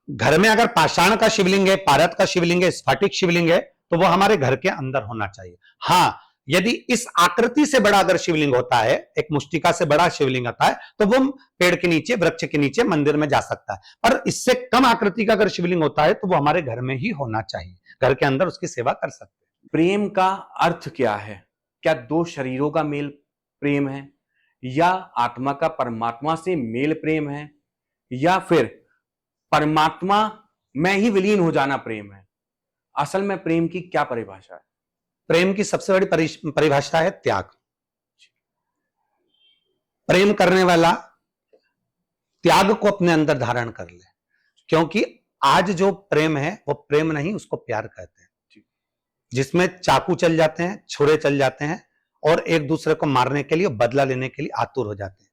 घर में अगर पाषाण का शिवलिंग है, पारद का शिवलिंग है, स्फटिक शिवलिंग है, तो वो हमारे घर के अंदर होना चाहिए। हाँ, यदि इस आकृति से बड़ा अगर शिवलिंग होता है, एक मुष्टिका से बड़ा शिवलिंग आता है, तो वो पेड़ के नीचे, वृक्ष के नीचे मंदिर में जा सकता है। पर इससे कम आकृति का अगर शिवलिंग होता है तो वो हमारे घर में ही होना चाहिए। घर के अंदर उसकी सेवा कर सकते हैं। प्रेम का अर्थ क्या है? क्या दो शरीरों का मेल प्रेम है, या आत्मा का परमात्मा से मेल प्रेम है, या फिर परमात्मा में ही विलीन हो जाना प्रेम है? असल में प्रेम की क्या परिभाषा है? प्रेम की सबसे बड़ी परिभाषा है त्याग। प्रेम करने वाला त्याग को अपने अंदर धारण कर ले, क्योंकि आज जो प्रेम है वो प्रेम नहीं, उसको प्यार कहते हैं, जिसमें चाकू चल जाते हैं, छुरे चल जाते हैं, और एक दूसरे को मारने के लिए, बदला लेने के लिए आतुर हो जाते हैं।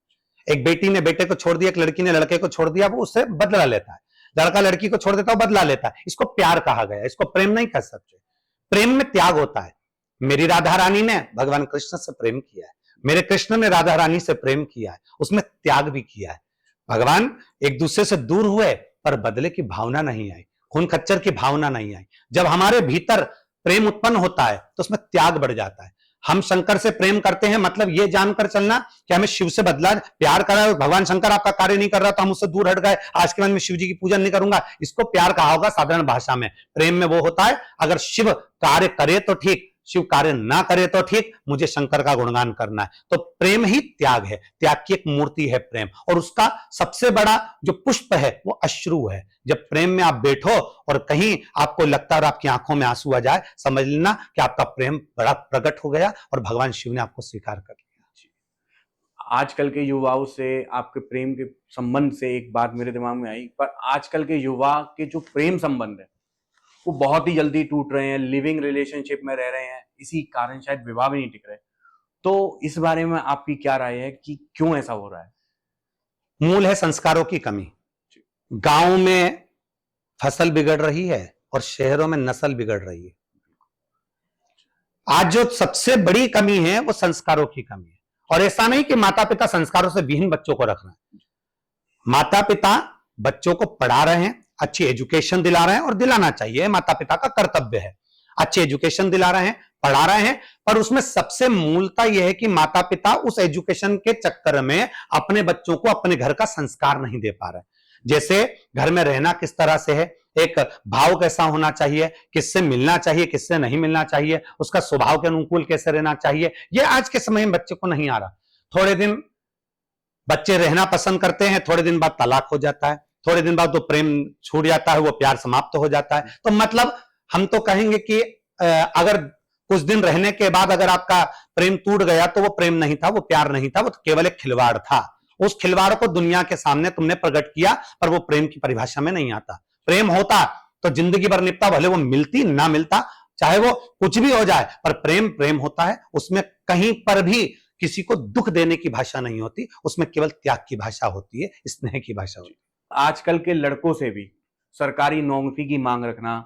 एक बेटी ने बेटे को छोड़ दिया, एक लड़की ने लड़के को छोड़ दिया, वो उससे बदला लेता है। लड़का लड़की को छोड़ देता है, बदला लेता है। इसको प्यार कहा गया, इसको प्रेम नहीं कह सकते। प्रेम में त्याग होता है। मेरी राधा रानी ने भगवान कृष्ण से प्रेम किया है, मेरे कृष्ण ने राधा रानी से प्रेम किया है, उसमें त्याग भी किया है। भगवान एक दूसरे से दूर हुए, पर बदले की भावना नहीं आई, खून खच्चर की भावना नहीं आई। जब हमारे भीतर प्रेम उत्पन्न होता है तो उसमें त्याग बढ़ जाता है। हम शंकर से प्रेम करते हैं, मतलब ये जानकर चलना कि हमें शिव से बदला, प्यार करा, भगवान शंकर आपका कार्य नहीं कर रहा तो हम उससे दूर हट गए, आज के बाद में शिव जी की पूजन नहीं करूंगा, इसको प्यार कहा होगा साधारण भाषा में। प्रेम में वो होता है, अगर शिव कार्य करे तो ठीक, शिव कार्य ना करे तो ठीक, मुझे शंकर का गुणगान करना है। तो प्रेम ही त्याग है, त्याग की एक मूर्ति है प्रेम। और उसका सबसे बड़ा जो पुष्प है वो अश्रु है। जब प्रेम में आप बैठो और कहीं आपको लगता है और आपकी आंखों में आंसू आ जाए, समझ लेना कि आपका प्रेम बड़ा प्रकट हो गया और भगवान शिव ने आपको स्वीकार कर लिया। आजकल के युवाओं से, आपके प्रेम के संबंध से एक बात मेरे दिमाग में आई, पर आजकल के युवा के जो प्रेम संबंध है वो बहुत ही जल्दी टूट रहे हैं, लिविंग रिलेशनशिप में रह रहे हैं, इसी कारण शायद विवाह भी नहीं टिक रहे। तो इस बारे में आपकी क्या राय है कि क्यों ऐसा हो रहा है? मूल है संस्कारों की कमी। गांव में फसल बिगड़ रही है और शहरों में नस्ल बिगड़ रही है। आज जो सबसे बड़ी कमी है वो संस्कारों की कमी है। और ऐसा नहीं कि माता पिता संस्कारों से विहीन बच्चों को रख रहे हैं। माता पिता बच्चों को पढ़ा रहे हैं, अच्छी एजुकेशन दिला रहे हैं और दिलाना चाहिए, माता पिता का कर्तव्य है। अच्छी एजुकेशन दिला रहे हैं, पढ़ा रहे हैं, पर उसमें सबसे मूलता यह है कि माता पिता उस एजुकेशन के चक्कर में अपने बच्चों को अपने घर का संस्कार नहीं दे पा रहे। जैसे घर में रहना किस तरह से है, एक भाव कैसा होना चाहिए, किससे मिलना चाहिए, किससे नहीं मिलना चाहिए, उसका स्वभाव के अनुकूल कैसे रहना चाहिए, यह आज के समय में बच्चे को नहीं आ रहा। थोड़े दिन बच्चे रहना पसंद करते हैं, थोड़े दिन बाद तलाक हो जाता है, थोड़े दिन बाद तो प्रेम छूट जाता है, वो प्यार समाप्त हो जाता है। तो मतलब हम तो कहेंगे कि अगर कुछ दिन रहने के बाद अगर आपका प्रेम टूट गया तो वो प्रेम नहीं था, वो प्यार नहीं था, वो केवल एक खिलवाड़ था। उस खिलवाड़ को दुनिया के सामने तुमने प्रकट किया, पर वो प्रेम की परिभाषा में नहीं आता। प्रेम होता तो जिंदगी भर निपटा, भले वो मिलती ना मिलता, चाहे वो कुछ भी हो जाए, पर प्रेम प्रेम होता है। उसमें कहीं पर भी किसी को दुख देने की भाषा नहीं होती, उसमें केवल त्याग की भाषा होती है, स्नेह की भाषा होती है। आजकल के लड़कों से भी सरकारी नौकरी की मांग रखना,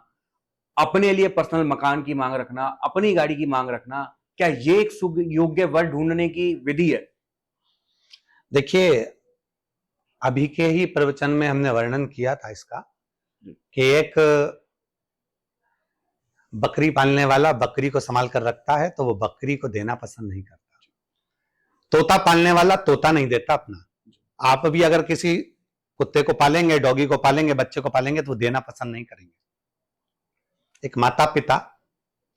अपने लिए पर्सनल मकान की मांग रखना, अपनी गाड़ी की मांग रखना, क्या ये एक योग्य वर ढूंढने की विधि है? देखिए, अभी के ही प्रवचन में हमने वर्णन किया था इसका कि एक बकरी पालने वाला बकरी को संभाल कर रखता है तो वो बकरी को देना पसंद नहीं करता। तोता पालने वाला तोता नहीं देता अपना। आप भी अगर किसी कुत्ते को पालेंगे, डॉगी को पालेंगे, बच्चे को पालेंगे तो वो देना पसंद नहीं करेंगे। एक माता पिता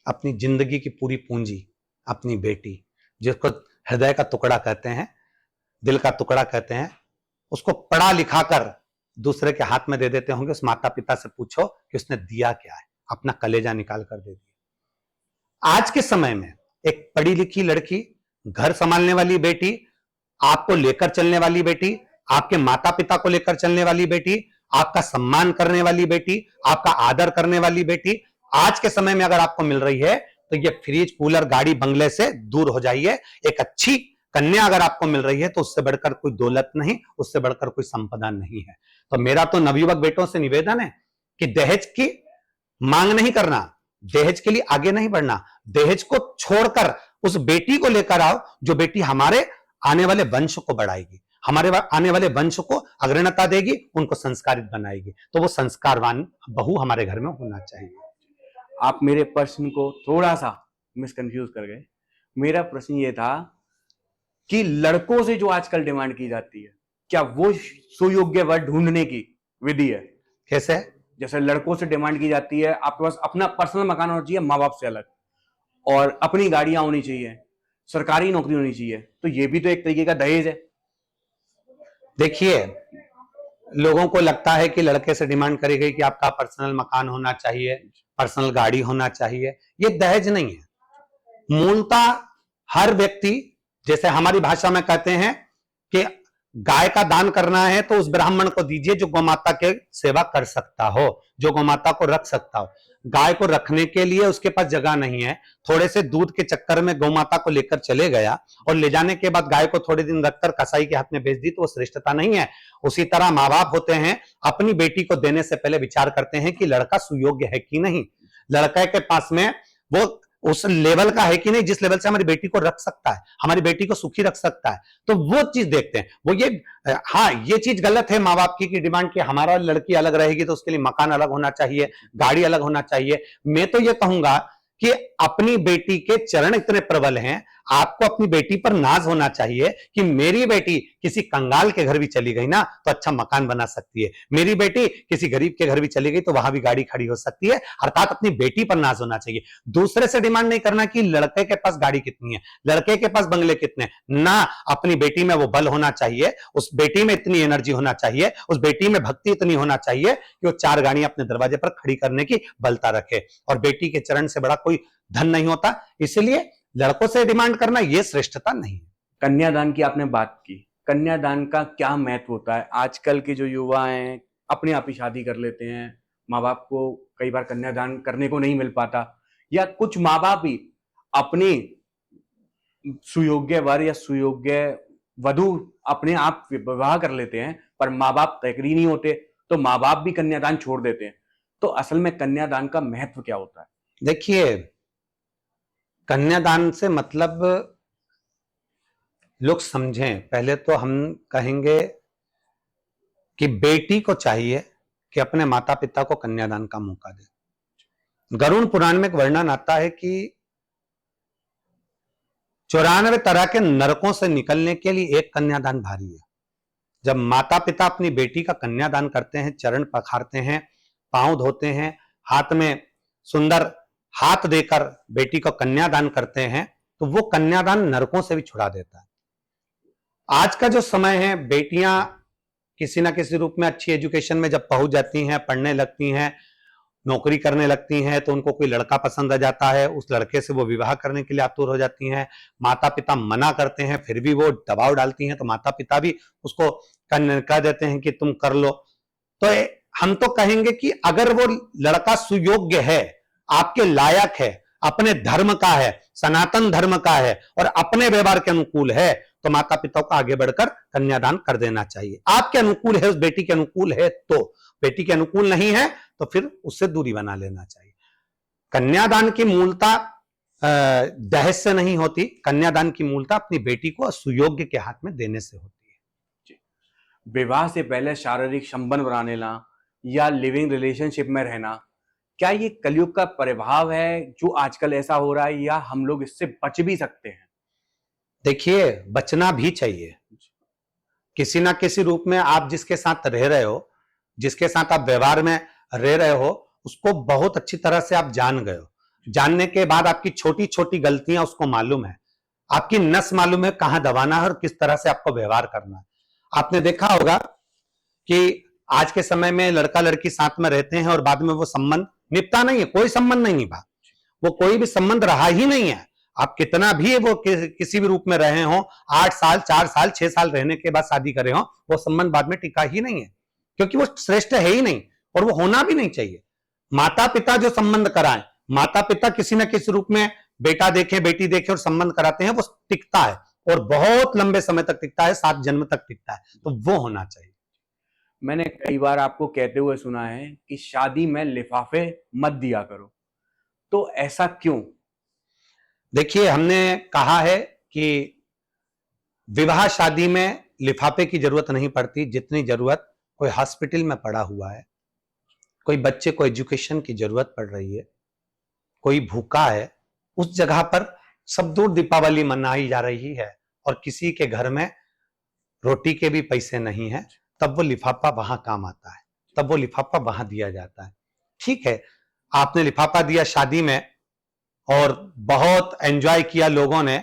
अपनी जिंदगी की पूरी पूंजी, अपनी बेटी, जिसको हृदय का टुकड़ा कहते हैं, दिल का टुकड़ा कहते हैं, उसको पढ़ा लिखा कर दूसरे के हाथ में दे देते होंगे। उस माता पिता से पूछो कि उसने दिया क्या है, अपना कलेजा निकाल कर दे दिया। आज के समय में एक पढ़ी लिखी लड़की, घर संभालने वाली बेटी, आपको लेकर चलने वाली बेटी, आपके माता पिता को लेकर चलने वाली बेटी, आपका सम्मान करने वाली बेटी, आपका आदर करने वाली बेटी, आज के समय में अगर आपको मिल रही है तो ये फ्रिज, कूलर, गाड़ी, बंगले से दूर हो जाइए। एक अच्छी कन्या अगर आपको मिल रही है तो उससे बढ़कर कोई दौलत नहीं, उससे बढ़कर कोई संपदा नहीं है। तो मेरा तो नवयुवक बेटों से निवेदन है कि दहेज की मांग नहीं करना, दहेज के लिए आगे नहीं बढ़ना, दहेज को छोड़कर उस बेटी को लेकर आओ जो बेटी हमारे आने वाले वंश को बढ़ाएगी, हमारे आने वाले वंश को अग्रणता देगी, उनको संस्कारित बनाएगी। तो वो संस्कारवान बहू हमारे घर में होना चाहिए। आप मेरे प्रश्न को थोड़ा सा मिसकंफ्यूज कर गए। मेरा प्रश्न ये था कि लड़कों से जो आजकल डिमांड की जाती है, क्या वो सुयोग्य वर ढूंढने की विधि है? कैसे? जैसे लड़कों से डिमांड की जाती है आपके पास अपना पर्सनल मकान होना चाहिए माँ बाप से अलग, और अपनी गाड़ियां होनी चाहिए, सरकारी नौकरी होनी चाहिए, तो ये भी तो एक तरीके का दहेज है। देखिए, लोगों को लगता है कि लड़के से डिमांड करी गई कि आपका पर्सनल मकान होना चाहिए, पर्सनल गाड़ी होना चाहिए, ये दहेज नहीं है। मूलतः हर व्यक्ति, जैसे हमारी भाषा में कहते हैं कि गाय का दान करना है तो उस ब्राह्मण को दीजिए जो गौमाता के सेवा कर सकता हो, जो गौमाता को रख सकता हो। गाय को रखने के लिए उसके पास जगह नहीं है, थोड़े से दूध के चक्कर में गौमाता को लेकर चले गया और ले जाने के बाद गाय को थोड़े दिन रखकर कसाई के हाथ में बेच दी, तो वो श्रेष्ठता नहीं है। उसी तरह माँ बाप होते हैं, अपनी बेटी को देने से पहले विचार करते हैं कि लड़का सुयोग्य है कि नहीं, लड़के के पास में वो उस लेवल का है कि नहीं जिस लेवल से हमारी बेटी को रख सकता है, हमारी बेटी को सुखी रख सकता है। तो वो चीज देखते हैं। वो ये, हाँ, ये चीज गलत है माँ बाप की डिमांड कि हमारा लड़की अलग रहेगी तो उसके लिए मकान अलग होना चाहिए, गाड़ी अलग होना चाहिए। मैं तो ये कहूंगा कि अपनी बेटी के चरण इतने प्रबल हैं, आपको अपनी बेटी पर नाज होना चाहिए कि मेरी बेटी किसी कंगाल के घर भी चली गई ना तो अच्छा मकान बना सकती है, मेरी बेटी किसी गरीब के घर भी चली गई तो वहां भी गाड़ी खड़ी हो सकती है। अर्थात अपनी बेटी पर नाज होना चाहिए। दूसरे से डिमांड नहीं करना कि लड़के के पास गाड़ी कितनी है, लड़के के पास बंगले कितने ना, अपनी बेटी में वो बल होना चाहिए, उस बेटी में इतनी एनर्जी होना चाहिए, उस बेटी में भक्ति इतनी होना चाहिए कि वो 4 गाड़ियां अपने दरवाजे पर खड़ी करने की बलता रखे। और बेटी के चरण से बड़ा कोई धन नहीं होता, इसलिए लड़कों से डिमांड करना यह श्रेष्ठता नहीं है। कन्यादान की आपने बात की, कन्यादान का क्या महत्व होता है? आजकल के जो युवा हैं अपने आप ही शादी कर लेते हैं, माँ बाप को कई बार कन्यादान करने को नहीं मिल पाता, या कुछ माँ बाप ही अपनी सुयोग्य वर या सुयोग्य वधू अपने आप विवाह कर लेते हैं, पर माँ बाप तैयारी नहीं होते तो माँ बाप भी कन्यादान छोड़ देते हैं। तो असल में कन्यादान का महत्व क्या होता है? देखिए, कन्यादान से मतलब लोग समझें, पहले तो हम कहेंगे कि बेटी को चाहिए कि अपने माता पिता को कन्यादान का मौका दे। गरुड़ पुराण में एक वर्णन आता है कि 94 तरह के नरकों से निकलने के लिए एक कन्यादान भारी है। जब माता पिता अपनी बेटी का कन्यादान करते हैं, चरण पखारते हैं, पांव धोते हैं, हाथ में सुंदर हाथ देकर बेटी को कन्यादान करते हैं, तो वो कन्यादान नरकों से भी छुड़ा देता है। आज का जो समय है, बेटियां किसी ना किसी रूप में अच्छी एजुकेशन में जब पहुंच जाती हैं, पढ़ने लगती हैं, नौकरी करने लगती हैं, तो उनको कोई लड़का पसंद आ जाता है, उस लड़के से वो विवाह करने के लिए आतुर हो जाती हैं। माता पिता मना करते हैं, फिर भी वो दबाव डालती हैं, तो माता पिता भी उसको कह देते हैं कि तुम कर लो। तो हम तो कहेंगे कि अगर वो लड़का सुयोग्य है, आपके लायक है, अपने धर्म का है, सनातन धर्म का है और अपने व्यवहार के अनुकूल है, तो माता पिता को आगे बढ़कर कन्यादान कर देना चाहिए। आपके अनुकूल है, उस बेटी के अनुकूल है, तो बेटी के अनुकूल नहीं है तो फिर उससे दूरी बना लेना चाहिए। कन्यादान की मूलता दहेज से नहीं होती, कन्यादान की मूलता अपनी बेटी को सुयोग्य के हाथ में देने से होती है। विवाह से पहले शारीरिक संबंध बना लेना या लिविंग रिलेशनशिप में रहना, क्या ये कलयुग का प्रभाव है जो आजकल ऐसा हो रहा है, या हम लोग इससे बच भी सकते हैं? देखिए, बचना भी चाहिए। किसी ना किसी रूप में आप जिसके साथ रह रहे हो, जिसके साथ आप व्यवहार में रह रहे हो, उसको बहुत अच्छी तरह से आप जान गए हो। जानने के बाद आपकी छोटी छोटी गलतियां उसको मालूम है, आपकी नस मालूम है कहां दबाना है और किस तरह से आपको व्यवहार करना है। आपने देखा होगा कि आज के समय में लड़का लड़की साथ में रहते हैं और बाद में वो संबंध निपटा नहीं है, कोई संबंध नहीं निभा, वो कोई भी संबंध रहा ही नहीं है। आप कितना भी वो किसी भी रूप में रहे हो, 8 साल 4 साल 6 साल रहने के बाद शादी करे हो, वो संबंध बाद में टिका ही नहीं है, क्योंकि वो श्रेष्ठ है ही नहीं और वो होना भी नहीं चाहिए। माता पिता जो संबंध कराएं, माता पिता किसी न किसी रूप में बेटा देखे बेटी देखे और संबंध कराते हैं, वो टिकता है और बहुत लंबे समय तक टिकता है, 7 जन्म तक टिकता है, तो वो होना चाहिए। मैंने कई बार आपको कहते हुए सुना है कि शादी में लिफाफे मत दिया करो, तो ऐसा क्यों? देखिए, हमने कहा है कि विवाह शादी में लिफाफे की जरूरत नहीं पड़ती, जितनी जरूरत कोई हॉस्पिटल में पड़ा हुआ है, कोई बच्चे को एजुकेशन की जरूरत पड़ रही है, कोई भूखा है, उस जगह पर सब दूर दीपावली मनाई जा रही है और किसी के घर में रोटी के भी पैसे नहीं है, तब वो लिफाफा वहां काम आता है, तब वो लिफाफा वहां दिया जाता है। ठीक है, आपने लिफाफा दिया शादी में और बहुत एंजॉय किया लोगों ने,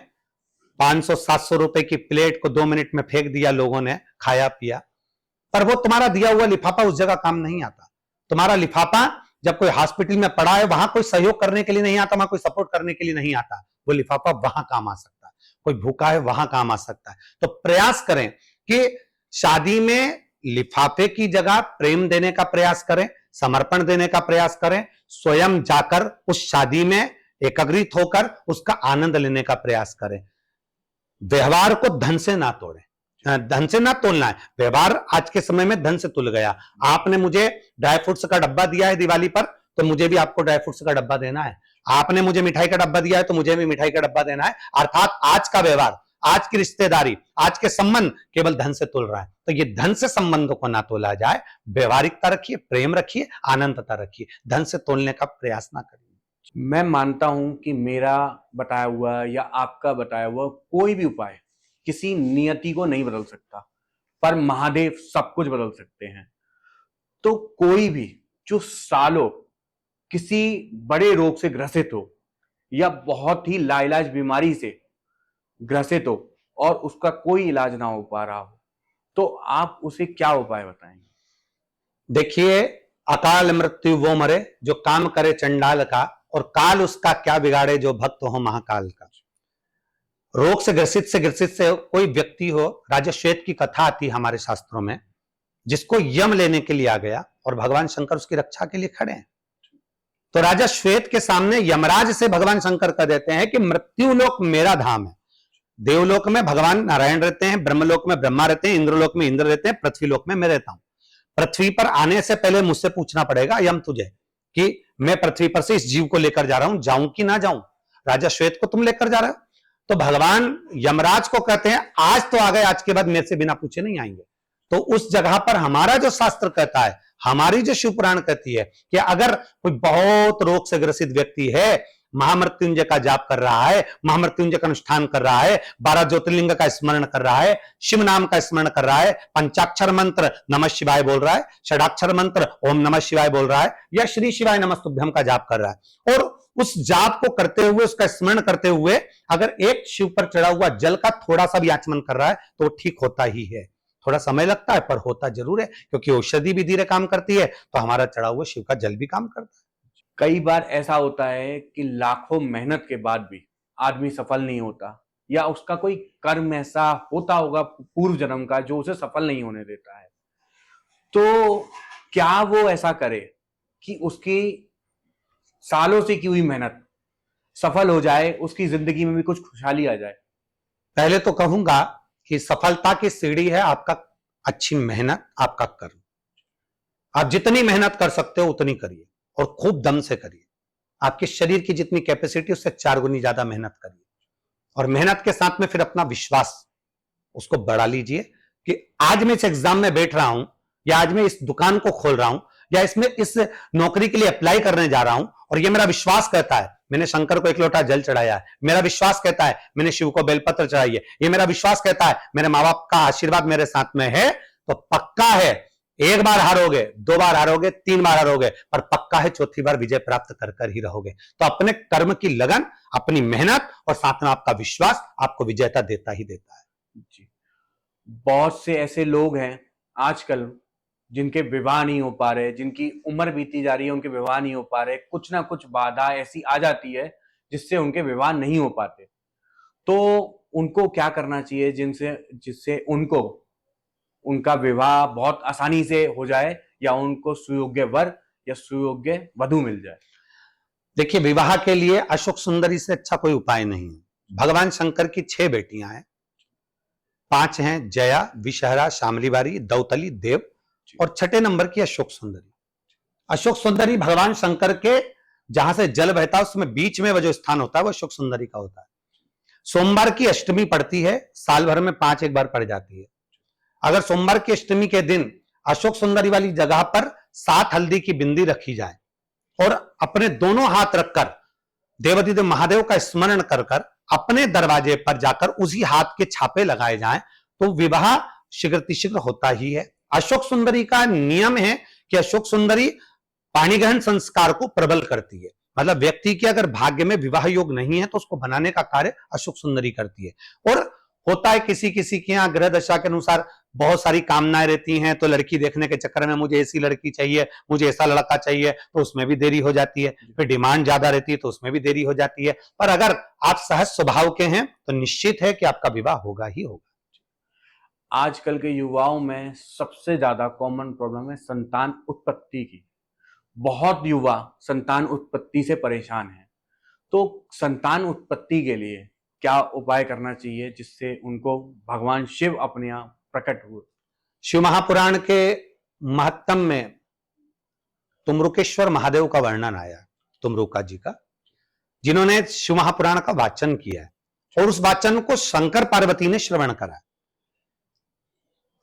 500-700 रुपए की प्लेट को 2 मिनट में फेंक दिया लोगों ने, खाया पिया, पर वो तुम्हारा दिया हुआ लिफाफा उस जगह काम नहीं आता। तुम्हारा लिफाफा जब कोई हॉस्पिटल में पड़ा है, वहां कोई सहयोग करने के लिए नहीं आता, वहां कोई सपोर्ट करने के लिए नहीं आता, वो लिफाफा वहां काम आ सकता है। कोई भूखा है वहां काम आ सकता है। तो प्रयास करें कि शादी में लिफाफे की जगह प्रेम देने का प्रयास करें, समर्पण देने का प्रयास करें, स्वयं जाकर उस शादी में एकाग्रित होकर उसका आनंद लेने का प्रयास करें। व्यवहार को धन से ना तोड़ें, धन से ना तोलना है। व्यवहार आज के समय में धन से तुल गया। आपने मुझे ड्राई फ्रूट्स का डब्बा दिया है दिवाली पर, तो मुझे भी आपको ड्राई फ्रूट्स का डब्बा देना है। आपने मुझे मिठाई का डब्बा दिया है, तो मुझे भी मिठाई का डब्बा देना है। अर्थात आज का व्यवहार, आज की रिश्तेदारी, आज के संबंध केवल धन से तुल रहा है। तो ये धन से संबंधों को ना तोला जाए। व्यवहारिकता रखिए, प्रेम रखिए, आनंदता रखिए, धन से तोलने का प्रयास ना करिए। मैं मानता हूं कि मेरा बताया हुआ या आपका बताया हुआ कोई भी उपाय किसी नियति को नहीं बदल सकता, पर महादेव सब कुछ बदल सकते हैं। तो कोई भी जो सालों किसी बड़े रोग से ग्रसित हो या बहुत ही लाइलाज बीमारी से ग्रसित हो और उसका कोई इलाज ना हो पा रहा हो, तो आप उसे क्या उपाय बताएंगे? देखिए, अकाल मृत्यु वो मरे जो काम करे चंडाल का, और काल उसका क्या बिगाड़े जो भक्त हो महाकाल का। रोग से ग्रसित से कोई व्यक्ति हो, राजा श्वेत की कथा आती है हमारे शास्त्रों में, जिसको यम लेने के लिए आ गया और भगवान शंकर उसकी रक्षा के लिए खड़े हैं। तो राजा श्वेत के सामने यमराज से भगवान शंकर कह देते हैं कि मृत्युलोक मेरा धाम है। देवलोक में भगवान नारायण रहते हैं, ब्रह्मलोक में ब्रह्मा रहते हैं, इंद्रलोक में इंद्र रहते हैं, पृथ्वीलोक में मैं रहता हूं। पृथ्वी पर आने से पहले मुझसे पूछना पड़ेगा यम तुझे कि मैं पृथ्वी पर से इस जीव को लेकर जा रहा हूं, जाऊं कि ना जाऊं। राजा श्वेत को तुम लेकर जा रहे हो, तो भगवान यमराज को कहते हैं आज तो आ गए, आज के बाद मेरे से बिना पूछे नहीं आएंगे। तो उस जगह पर हमारा जो शास्त्र कहता है, हमारी जो शिव पुराण कहती है कि अगर कोई बहुत रोग से ग्रसित व्यक्ति है, महामृत्युंजय का जाप कर रहा है, महामृत्युंजय का अनुष्ठान कर रहा है, 12 ज्योतिर्लिंग का स्मरण कर रहा है, शिव नाम का स्मरण कर रहा है, पंचाक्षर मंत्र नमः शिवाय बोल रहा है, षडाक्षर मंत्र ओम नमः शिवाय बोल रहा है, या श्री शिवाय नमस्तुभ्यम का जाप कर रहा है, और उस जाप को करते हुए, उसका स्मरण करते हुए अगर एक शिव पर चढ़ा हुआ जल का थोड़ा सा भी आचमन कर रहा है तो वो ठीक होता ही है। थोड़ा समय लगता है पर होता जरूर है, क्योंकि औषधि भी धीरे काम करती है, तो हमारा चढ़ा हुआ शिव का जल भी काम करता है। कई बार ऐसा होता है कि लाखों मेहनत के बाद भी आदमी सफल नहीं होता, या उसका कोई कर्म ऐसा होता होगा पूर्व जन्म का जो उसे सफल नहीं होने देता है। तो क्या वो ऐसा करे कि उसकी सालों से की हुई मेहनत सफल हो जाए, उसकी जिंदगी में भी कुछ खुशहाली आ जाए? पहले तो कहूंगा कि सफलता की सीढ़ी है आपका अच्छी मेहनत, आपका कर्म। आप जितनी मेहनत कर सकते हो उतनी करिए, और खूब दम से करिए। आपके शरीर की जितनी कैपेसिटी उससे 4 गुनी ज्यादा मेहनत करिए, और मेहनत के साथ में फिर अपना विश्वास उसको बढ़ा लीजिए कि आज मैं इस एग्जाम में बैठ रहा हूं, या आज मैं इस दुकान को खोल रहा हूं, या इसमें इस नौकरी के लिए अप्लाई करने जा रहा हूं, और ये मेरा विश्वास कहता है मैंने शंकर को 1 लोटा जल चढ़ाया है, मेरा विश्वास कहता है मैंने शिव को बेलपत्र चढ़ाई है, ये मेरा विश्वास कहता है मेरे माँ बाप का आशीर्वाद मेरे साथ में है, तो पक्का है 1 बार हारोगे, 2 बार हारोगे, 3 बार हारोगे, पर पक्का है 4थी बार विजय प्राप्त कर कर ही रहोगे। तो अपने कर्म की लगन, अपनी मेहनत और साथ में आपका विश्वास आपको विजेता देता ही देता है। जी, बहुत से ऐसे लोग हैं आजकल जिनके विवाह नहीं हो पा रहे, जिनकी उम्र बीती जा रही है, उनके विवाह नहीं हो पा रहे, कुछ ना कुछ बाधा ऐसी आ जाती है जिससे उनके विवाह नहीं हो पाते। तो उनको क्या करना चाहिए जिससे उनको उनका विवाह बहुत आसानी से हो जाए, या उनको सुयोग्य वर या सुयोग्य वधु मिल जाए? देखिए, विवाह के लिए अशोक सुंदरी से अच्छा कोई उपाय नहीं है। भगवान शंकर की 6 बेटियां हैं, 5 हैं जया, विषहरा, शामलीवारी, दौतली, देव, और 6ठे नंबर की अशोक सुंदरी। अशोक सुंदरी भगवान शंकर के जहां से जल बहता है उसमें बीच में वो जो स्थान होता है वो अशोक सुंदरी का होता है। सोमवार की अष्टमी पड़ती है, साल भर में 5 एक बार पड़ जाती है। अगर सोमवार की अष्टमी के दिन अशोक सुंदरी वाली जगह पर 7 हल्दी की बिंदी रखी जाए, और अपने दोनों हाथ रखकर देवाधिदेव महादेव का स्मरण कर कर अपने दरवाजे पर जाकर उसी हाथ के छापे लगाए जाएं, तो विवाह शीघ्र होता ही है। अशोक सुंदरी का नियम है कि अशोक सुंदरी पाणी ग्रहण संस्कार को प्रबल करती है, मतलब व्यक्ति के अगर भाग्य में विवाह योग नहीं है तो उसको बनाने का कार्य अशोक सुंदरी करती है। और होता है किसी किसी के यहाँ ग्रह दशा के अनुसार बहुत सारी कामनाएं रहती हैं, तो लड़की देखने के चक्कर में मुझे ऐसी लड़की चाहिए, मुझे ऐसा लड़का चाहिए, तो उसमें भी देरी हो जाती है। फिर डिमांड ज्यादा रहती है तो उसमें भी देरी हो जाती है। पर अगर आप सहज स्वभाव के हैं तो निश्चित है कि आपका विवाह होगा ही होगा। आजकल के युवाओं में सबसे ज्यादा कॉमन प्रॉब्लम है संतान उत्पत्ति की। बहुत युवा संतान उत्पत्ति से परेशान हैं। तो संतान उत्पत्ति के लिए क्या उपाय करना चाहिए जिससे उनको भगवान शिव अपने यहाँ प्रकट हुए? शिव महापुराण के महत्तम में तुमरुकेश्वर महादेव का वर्णन आया, तुमरुका जी का, जिन्होंने शिव महापुराण का वाचन किया है, और उस वाचन को शंकर पार्वती ने श्रवण करा।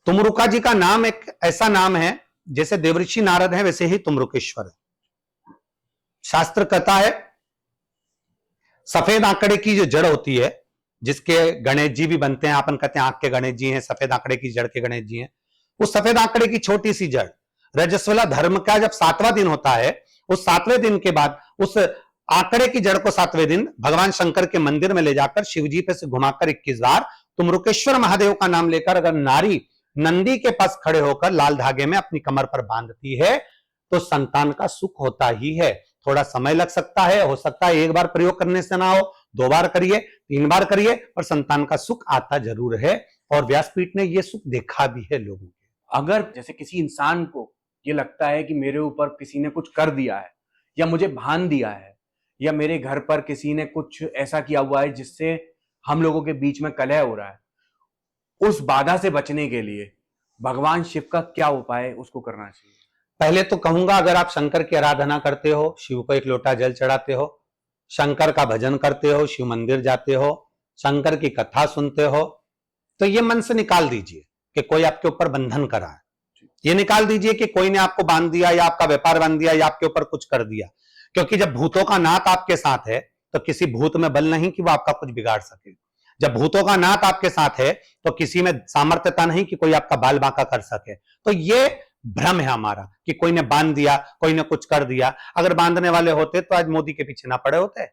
तुमरुका जी का नाम एक ऐसा नाम है जैसे देवऋषि नारद है वैसे ही तुमरुकेश्वर है। शास्त्र कहता है सफेद आंकड़े की जो जड़ होती है, जिसके गणेश जी भी बनते हैं, अपन कहते हैं आंख के गणेश जी हैं, सफेद आंकड़े की जड़ के गणेश जी हैं, उस सफेद आंकड़े की छोटी सी जड़ रजस्वला धर्म का जब 7वां दिन होता है, उस 7वें दिन के बाद उस आंकड़े की जड़ को 7वें दिन भगवान शंकर के मंदिर में ले जाकर शिवजी पे से घुमाकर 21 बार तुमरुकेश्वर महादेव का नाम लेकर अगर नारी नंदी के पास खड़े होकर लाल धागे में अपनी कमर पर बांधती है तो संतान का सुख होता ही है। थोड़ा समय लग सकता है, हो सकता है 1 बार प्रयोग करने से ना हो, 2 बार करिए, 3 बार करिए, पर संतान का सुख आता जरूर है, और व्यासपीठ ने यह सुख देखा भी है लोगों के। अगर जैसे किसी इंसान को ये लगता है कि मेरे ऊपर किसी ने कुछ कर दिया है, या मुझे भान दिया है, या मेरे घर पर किसी ने कुछ ऐसा किया हुआ है जिससे हम लोगों के बीच में कलह हो रहा है, उस बाधा से बचने के लिए भगवान शिव का क्या उपाय है, उसको करना चाहिए? पहले तो कहूंगा, अगर आप शंकर की आराधना करते हो, शिव को 1 लोटा जल चढ़ाते हो, शंकर का भजन करते हो, शिव मंदिर जाते हो, शंकर की कथा सुनते हो, तो ये मन से निकाल दीजिए कि कोई आपके ऊपर बंधन करा है। ये निकाल दीजिए कि कोई ने आपको बांध दिया या आपका व्यापार बांध दिया या आपके ऊपर कुछ कर दिया, क्योंकि जब भूतों का नाथ आपके साथ है तो किसी भूत में बल नहीं कि वो आपका कुछ बिगाड़ सके। जब भूतों का नाथ आपके साथ है तो किसी में सामर्थ्यता नहीं कि कोई आपका बाल बांका कर सके। तो ये भ्रम है हमारा कि कोई ने बांध दिया, कोई ने कुछ कर दिया। अगर बांधने वाले होते तो आज मोदी के पीछे ना पड़े होते,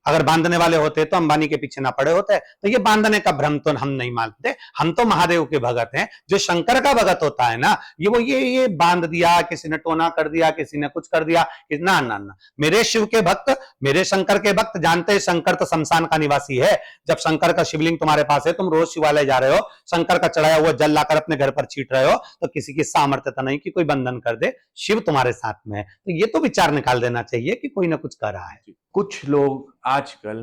अगर बांधने वाले होते तो अंबानी के पीछे ना पड़े होते। तो ये बांधने का भ्रम तो हम नहीं मानते। हम तो महादेव के भगत हैं। जो शंकर का भगत होता है ना, ये बांध दिया, किसी ने टोना कर दिया, किसी ने कुछ कर दिया, ना ना ना। मेरे शिव के भक्त, मेरे शंकर के भक्त जानते हैं शंकर तो शमशान का निवासी है। जब शंकर का शिवलिंग तुम्हारे पास है, तुम रोज शिवालय जा रहे हो, शंकर का चढ़ाया हुआ जल लाकर अपने घर पर छीट रहे हो, तो किसी की सामर्थ्यता नहीं कि कोई बंधन कर दे। शिव तुम्हारे साथ में है। तो ये तो विचार निकाल देना चाहिए कि कोई ना कुछ कर रहा है। कुछ लोग आजकल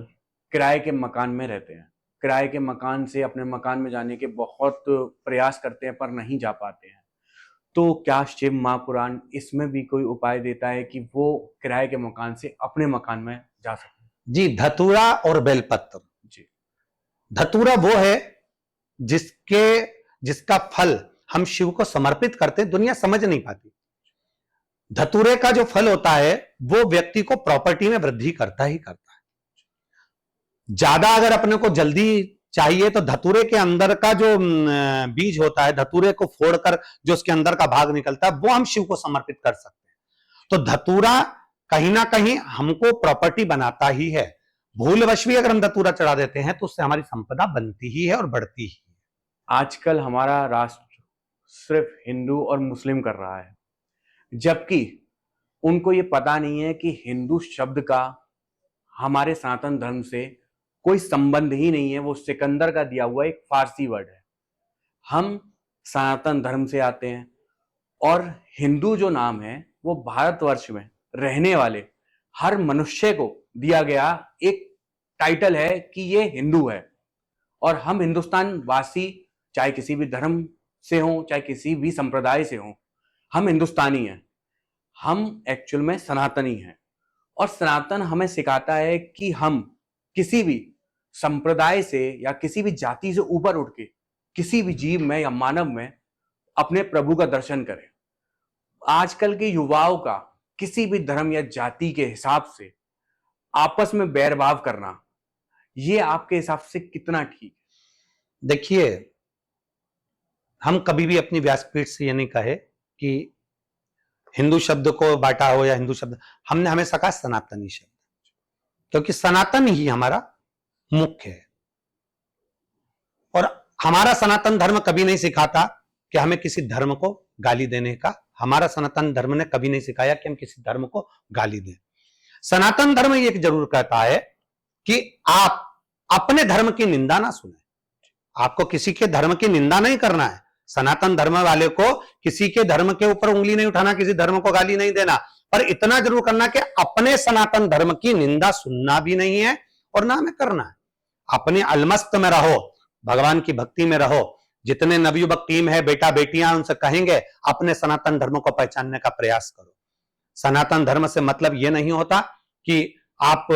किराए के मकान में रहते हैं, किराए के मकान से अपने मकान में जाने के बहुत प्रयास करते हैं पर नहीं जा पाते हैं। तो क्या शिव महापुराण इसमें भी कोई उपाय देता है कि वो किराए के मकान से अपने मकान में जा सके? जी, धतूरा और बेलपत्र। जी, धतूरा वो है जिसका फल हम शिव को समर्पित करते हैं, दुनिया समझ नहीं पाती। धतूरे का जो फल होता है वो व्यक्ति को प्रॉपर्टी में वृद्धि करता ही करता है। ज्यादा अगर अपने को जल्दी चाहिए तो धतूरे के अंदर का जो बीज होता है, धतूरे को फोड़कर जो उसके अंदर का भाग निकलता है, वो हम शिव को समर्पित कर सकते हैं। तो धतूरा कहीं ना कहीं हमको प्रॉपर्टी बनाता ही है। भूलवश भी अगर हम धतूरा चढ़ा देते हैं तो उससे हमारी संपदा बनती ही है और बढ़ती ही है। आजकल हमारा राष्ट्र सिर्फ हिंदू और मुस्लिम कर रहा है, जबकि उनको ये पता नहीं है कि हिंदू शब्द का हमारे सनातन धर्म से कोई संबंध ही नहीं है। वो सिकंदर का दिया हुआ एक फारसी वर्ड है। हम सनातन धर्म से आते हैं और हिंदू जो नाम है वो भारतवर्ष में रहने वाले हर मनुष्य को दिया गया एक टाइटल है कि ये हिंदू है। और हम हिंदुस्तान वासी, चाहे किसी भी धर्म से हो, चाहे किसी भी संप्रदाय से हो, हम हिंदुस्तानी हैं। हम एक्चुअल में सनातनी हैं। और सनातन हमें सिखाता है कि हम किसी भी संप्रदाय से या किसी भी जाति से ऊपर उठ के किसी भी जीव में या मानव में अपने प्रभु का दर्शन करें। आजकल के युवाओं का किसी भी धर्म या जाति के हिसाब से आपस में बैरभाव करना, ये आपके हिसाब से कितना ठीक है? देखिए, हम कभी भी अपनी व्यासपीठ से ये नहीं कहे कि हिंदू शब्द को बांटा हो या हिंदू शब्द, हमने हमेशा कहा सनातनी शब्द, क्योंकि सनातन ही हमारा मुख्य है। और हमारा सनातन धर्म कभी नहीं सिखाता कि हमें किसी धर्म को गाली देने का। हमारा सनातन धर्म ने कभी नहीं सिखाया कि हम किसी धर्म को गाली दें। सनातन धर्म ये जरूर कहता है कि आप अपने धर्म की निंदा ना सुने। आपको किसी के धर्म की निंदा नहीं करना है। सनातन धर्म वाले को किसी के धर्म के ऊपर उंगली नहीं उठाना, किसी धर्म को गाली नहीं देना, पर इतना जरूर करना कि अपने सनातन धर्म की निंदा सुनना भी नहीं है और ना हमें करना है। अपने अलमस्त में रहो, भगवान की भक्ति में रहो। जितने नवयुवक टीम है, बेटा बेटियां, उनसे कहेंगे अपने सनातन धर्म को पहचानने का प्रयास करो। सनातन धर्म से मतलब यह नहीं होता कि आप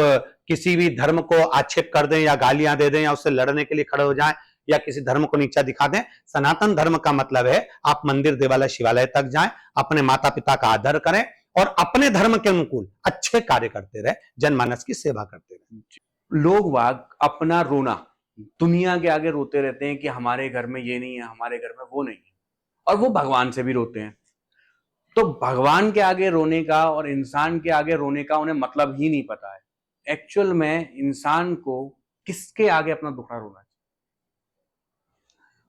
किसी भी धर्म को आक्षेप कर दें या गालियां दे दें या उससे लड़ने के लिए खड़े हो जाएं या किसी धर्म को नीचा दिखा दें। सनातन धर्म का मतलब है आप मंदिर, देवालय, शिवालय तक जाएं, अपने माता पिता का आदर करें और अपने धर्म के अनुकूल अच्छे कार्य करते रहे, जनमानस की सेवा करते रहे। लोग वाग अपना रोना दुनिया के आगे रोते रहते हैं कि हमारे घर में ये नहीं है, हमारे घर में वो नहीं है, और वो भगवान से भी रोते हैं। तो भगवान के आगे रोने का और इंसान के आगे रोने का उन्हें मतलब ही नहीं पता है। एक्चुअल में इंसान को किसके आगे अपना दुखड़ा रोना चाहिए?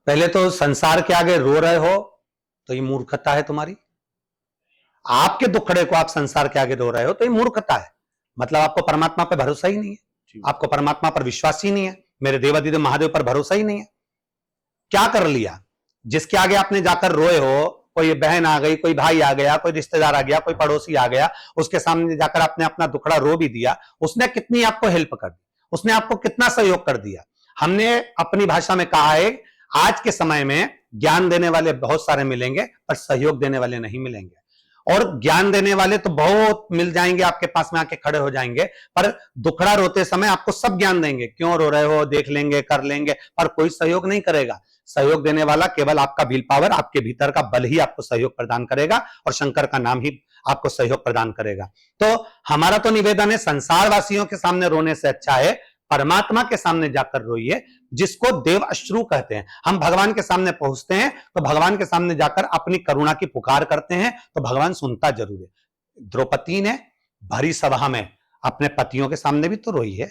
पहले तो संसार के आगे रो रहे हो तो ये मूर्खता है तुम्हारी। आपके दुखड़े को आप संसार के आगे रो रहे हो तो ये मूर्खता है। मतलब आपको परमात्मा पर भरोसा ही नहीं है, आपको परमात्मा पर विश्वास ही नहीं है, मेरे देवादिदेव महादेव पर भरोसा ही नहीं है। क्या कर लिया? जिसके आगे आपने जाकर रोए हो, कोई बहन आ गई, कोई भाई आ गया, कोई रिश्तेदार आ गया, कोई पड़ोसी आ गया, उसके सामने जाकर आपने अपना दुखड़ा रो भी दिया, उसने कितनी आपको हेल्प कर दी, उसने आपको कितना सहयोग कर दिया। हमने अपनी भाषा में कहा है, आज के समय में ज्ञान देने वाले बहुत सारे मिलेंगे पर सहयोग देने वाले नहीं मिलेंगे। और ज्ञान देने वाले तो बहुत मिल जाएंगे, आपके पास में आके खड़े हो जाएंगे, पर दुखड़ा रोते समय आपको सब ज्ञान देंगे, क्यों रो रहे हो, देख लेंगे, कर लेंगे, पर कोई सहयोग नहीं करेगा। सहयोग देने वाला केवल आपका विल पावर, आपके भीतर का बल ही आपको सहयोग प्रदान करेगा, और शंकर का नाम ही आपको सहयोग प्रदान करेगा। तो हमारा तो निवेदन है, संसार वासियों के सामने रोने से अच्छा है परमात्मा के सामने जाकर रोइए, जिसको देव अश्रु कहते हैं। हम भगवान के सामने पहुंचते हैं तो भगवान के सामने जाकर अपनी करुणा की पुकार करते हैं, तो भगवान सुनता जरूर है। द्रौपदी ने भरी सभा में अपने पतियों के सामने भी तो रोई है,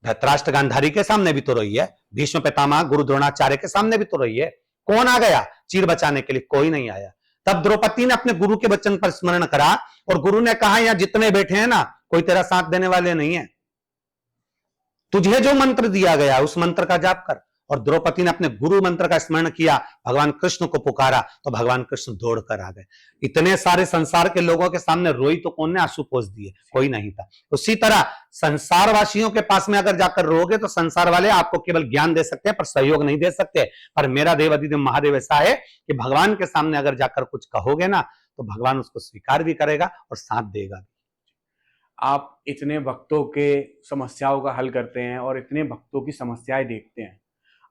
धृतराष्ट्र गांधारी के सामने भी तो रोई है, भीष्म पितामह गुरु द्रोणाचार्य के सामने भी तो रोई है। कौन आ गया चीर बचाने के लिए? कोई नहीं आया। तब द्रौपदी ने अपने गुरु के वचन पर स्मरण करा, और गुरु ने कहा, यहां जितने बैठे हैं ना, कोई तेरा साथ देने वाले नहीं है, तुझे जो मंत्र दिया गया उस मंत्र का जाप कर। और द्रौपदी ने अपने गुरु मंत्र का स्मरण किया, भगवान कृष्ण को पुकारा, तो भगवान कृष्ण दौड़कर आ गए। इतने सारे संसार के लोगों के सामने रोई तो कौन ने आंसू पोंछ दिए? कोई नहीं था। उसी तरह संसार वासियों के पास में अगर जाकर रोगे तो संसार वाले आपको केवल ज्ञान दे सकते हैं, पर सहयोग नहीं दे सकते। पर मेरा देव अधिदेव महादेव ऐसा है कि भगवान के सामने अगर जाकर कुछ कहोगे ना, तो भगवान उसको स्वीकार भी करेगा और साथ देगा भी। आप इतने भक्तों के समस्याओं का हल करते हैं और इतने भक्तों की समस्याएं देखते हैं,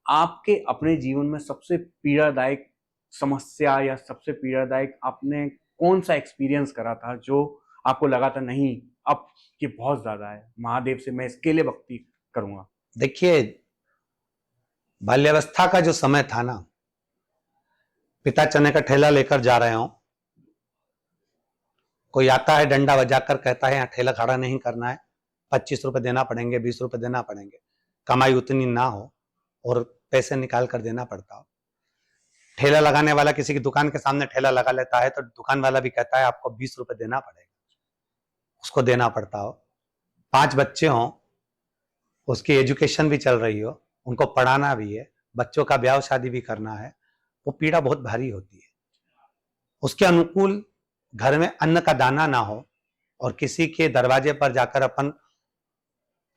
आपके अपने जीवन में सबसे पीड़ादायक समस्या या सबसे पीड़ादायक आपने कौन सा एक्सपीरियंस करा था जो आपको लगा था नहीं अब ये बहुत ज्यादा है, महादेव से मैं इसके लिए भक्ति करूंगा? देखिए, बाल्यावस्था का जो समय था ना, पिता चने का ठेला लेकर जा रहे हो, कोई आता है डंडा बजाकर कहता है यहाँ ठेला खड़ा नहीं करना है, 25 रुपए देना पड़ेंगे, 20 रुपए देना पड़ेंगे, कमाई उतनी ना हो और पैसे निकाल कर देना पड़ता हो। ठेला लगाने वाला किसी की दुकान के सामने ठेला लगा लेता है तो दुकान वाला भी कहता है आपको 20 रुपए देना पड़ेगा, उसको देना पड़ता हो। 5 बच्चे हों, उसकी एजुकेशन भी चल रही हो, उनको पढ़ाना भी है, बच्चों का ब्याह शादी भी करना है, वो पीड़ा बहुत भारी होती है। उसके अनुकूल घर में अन्न का दाना ना हो और किसी के दरवाजे पर जाकर अपन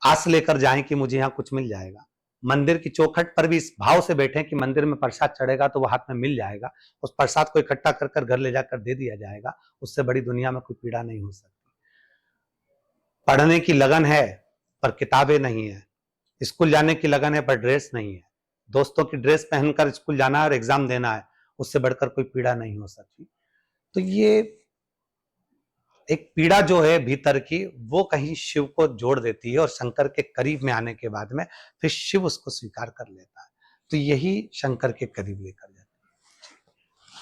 आस लेकर जाएं कि मुझे यहां कुछ मिल जाएगा, मंदिर की चौखट पर भी इस भाव से बैठे कि मंदिर में प्रसाद चढ़ेगा तो वो हाथ में मिल जाएगा, उस प्रसाद को इकट्ठा कर कर घर ले जाकर दे दिया जाएगा, उससे बड़ी दुनिया में कोई पीड़ा नहीं हो सकती। पढ़ने की लगन है पर किताबें नहीं है, स्कूल जाने की लगन है पर ड्रेस नहीं है, दोस्तों की ड्रेस पहनकर स्कूल जाना है और एग्जाम देना है, उससे बढ़कर कोई पीड़ा नहीं हो सकती। तो ये एक पीड़ा जो है भीतर की, वो कहीं शिव को जोड़ देती है और शंकर के करीब में आने के बाद में फिर शिव उसको स्वीकार कर लेता है, तो यही शंकर के करीब लेकर जाता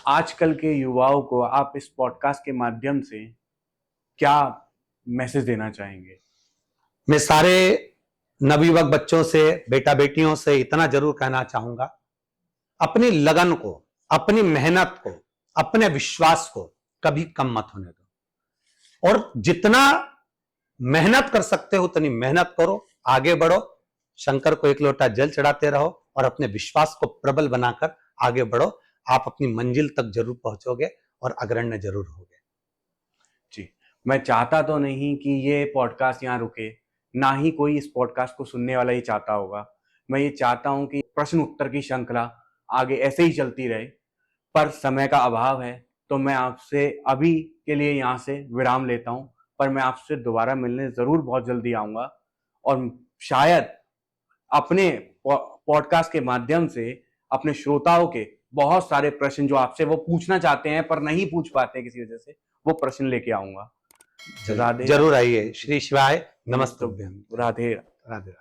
है। आजकल के युवाओं को आप इस पॉडकास्ट के माध्यम से क्या मैसेज देना चाहेंगे? मैं सारे नवयुवक बच्चों से, बेटा बेटियों से इतना जरूर कहना चाहूंगा, अपनी लगन को, अपनी मेहनत को, अपने विश्वास को कभी कम मत होने दो, और जितना मेहनत कर सकते हो उतनी मेहनत करो, आगे बढ़ो, शंकर को एक लोटा जल चढ़ाते रहो और अपने विश्वास को प्रबल बनाकर आगे बढ़ो। आप अपनी मंजिल तक जरूर पहुंचोगे और अग्रण्य जरूर होगे। जी, मैं चाहता तो नहीं कि ये पॉडकास्ट यहाँ रुके, ना ही कोई इस पॉडकास्ट को सुनने वाला ही चाहता होगा। मैं ये चाहता हूँ कि प्रश्न उत्तर की श्रृंखला आगे ऐसे ही चलती रहे, पर समय का अभाव है तो मैं आपसे अभी के लिए यहाँ से विराम लेता हूँ, पर मैं आपसे दोबारा मिलने जरूर बहुत जल्दी आऊँगा, और शायद अपने पॉडकास्ट के माध्यम से अपने श्रोताओं के बहुत सारे प्रश्न जो आपसे वो पूछना चाहते हैं पर नहीं पूछ पाते किसी वजह से, वो प्रश्न लेके आऊंगा। जरूर आइए। श्री शिवाय नमस्तुभ्यम। राधे राधे।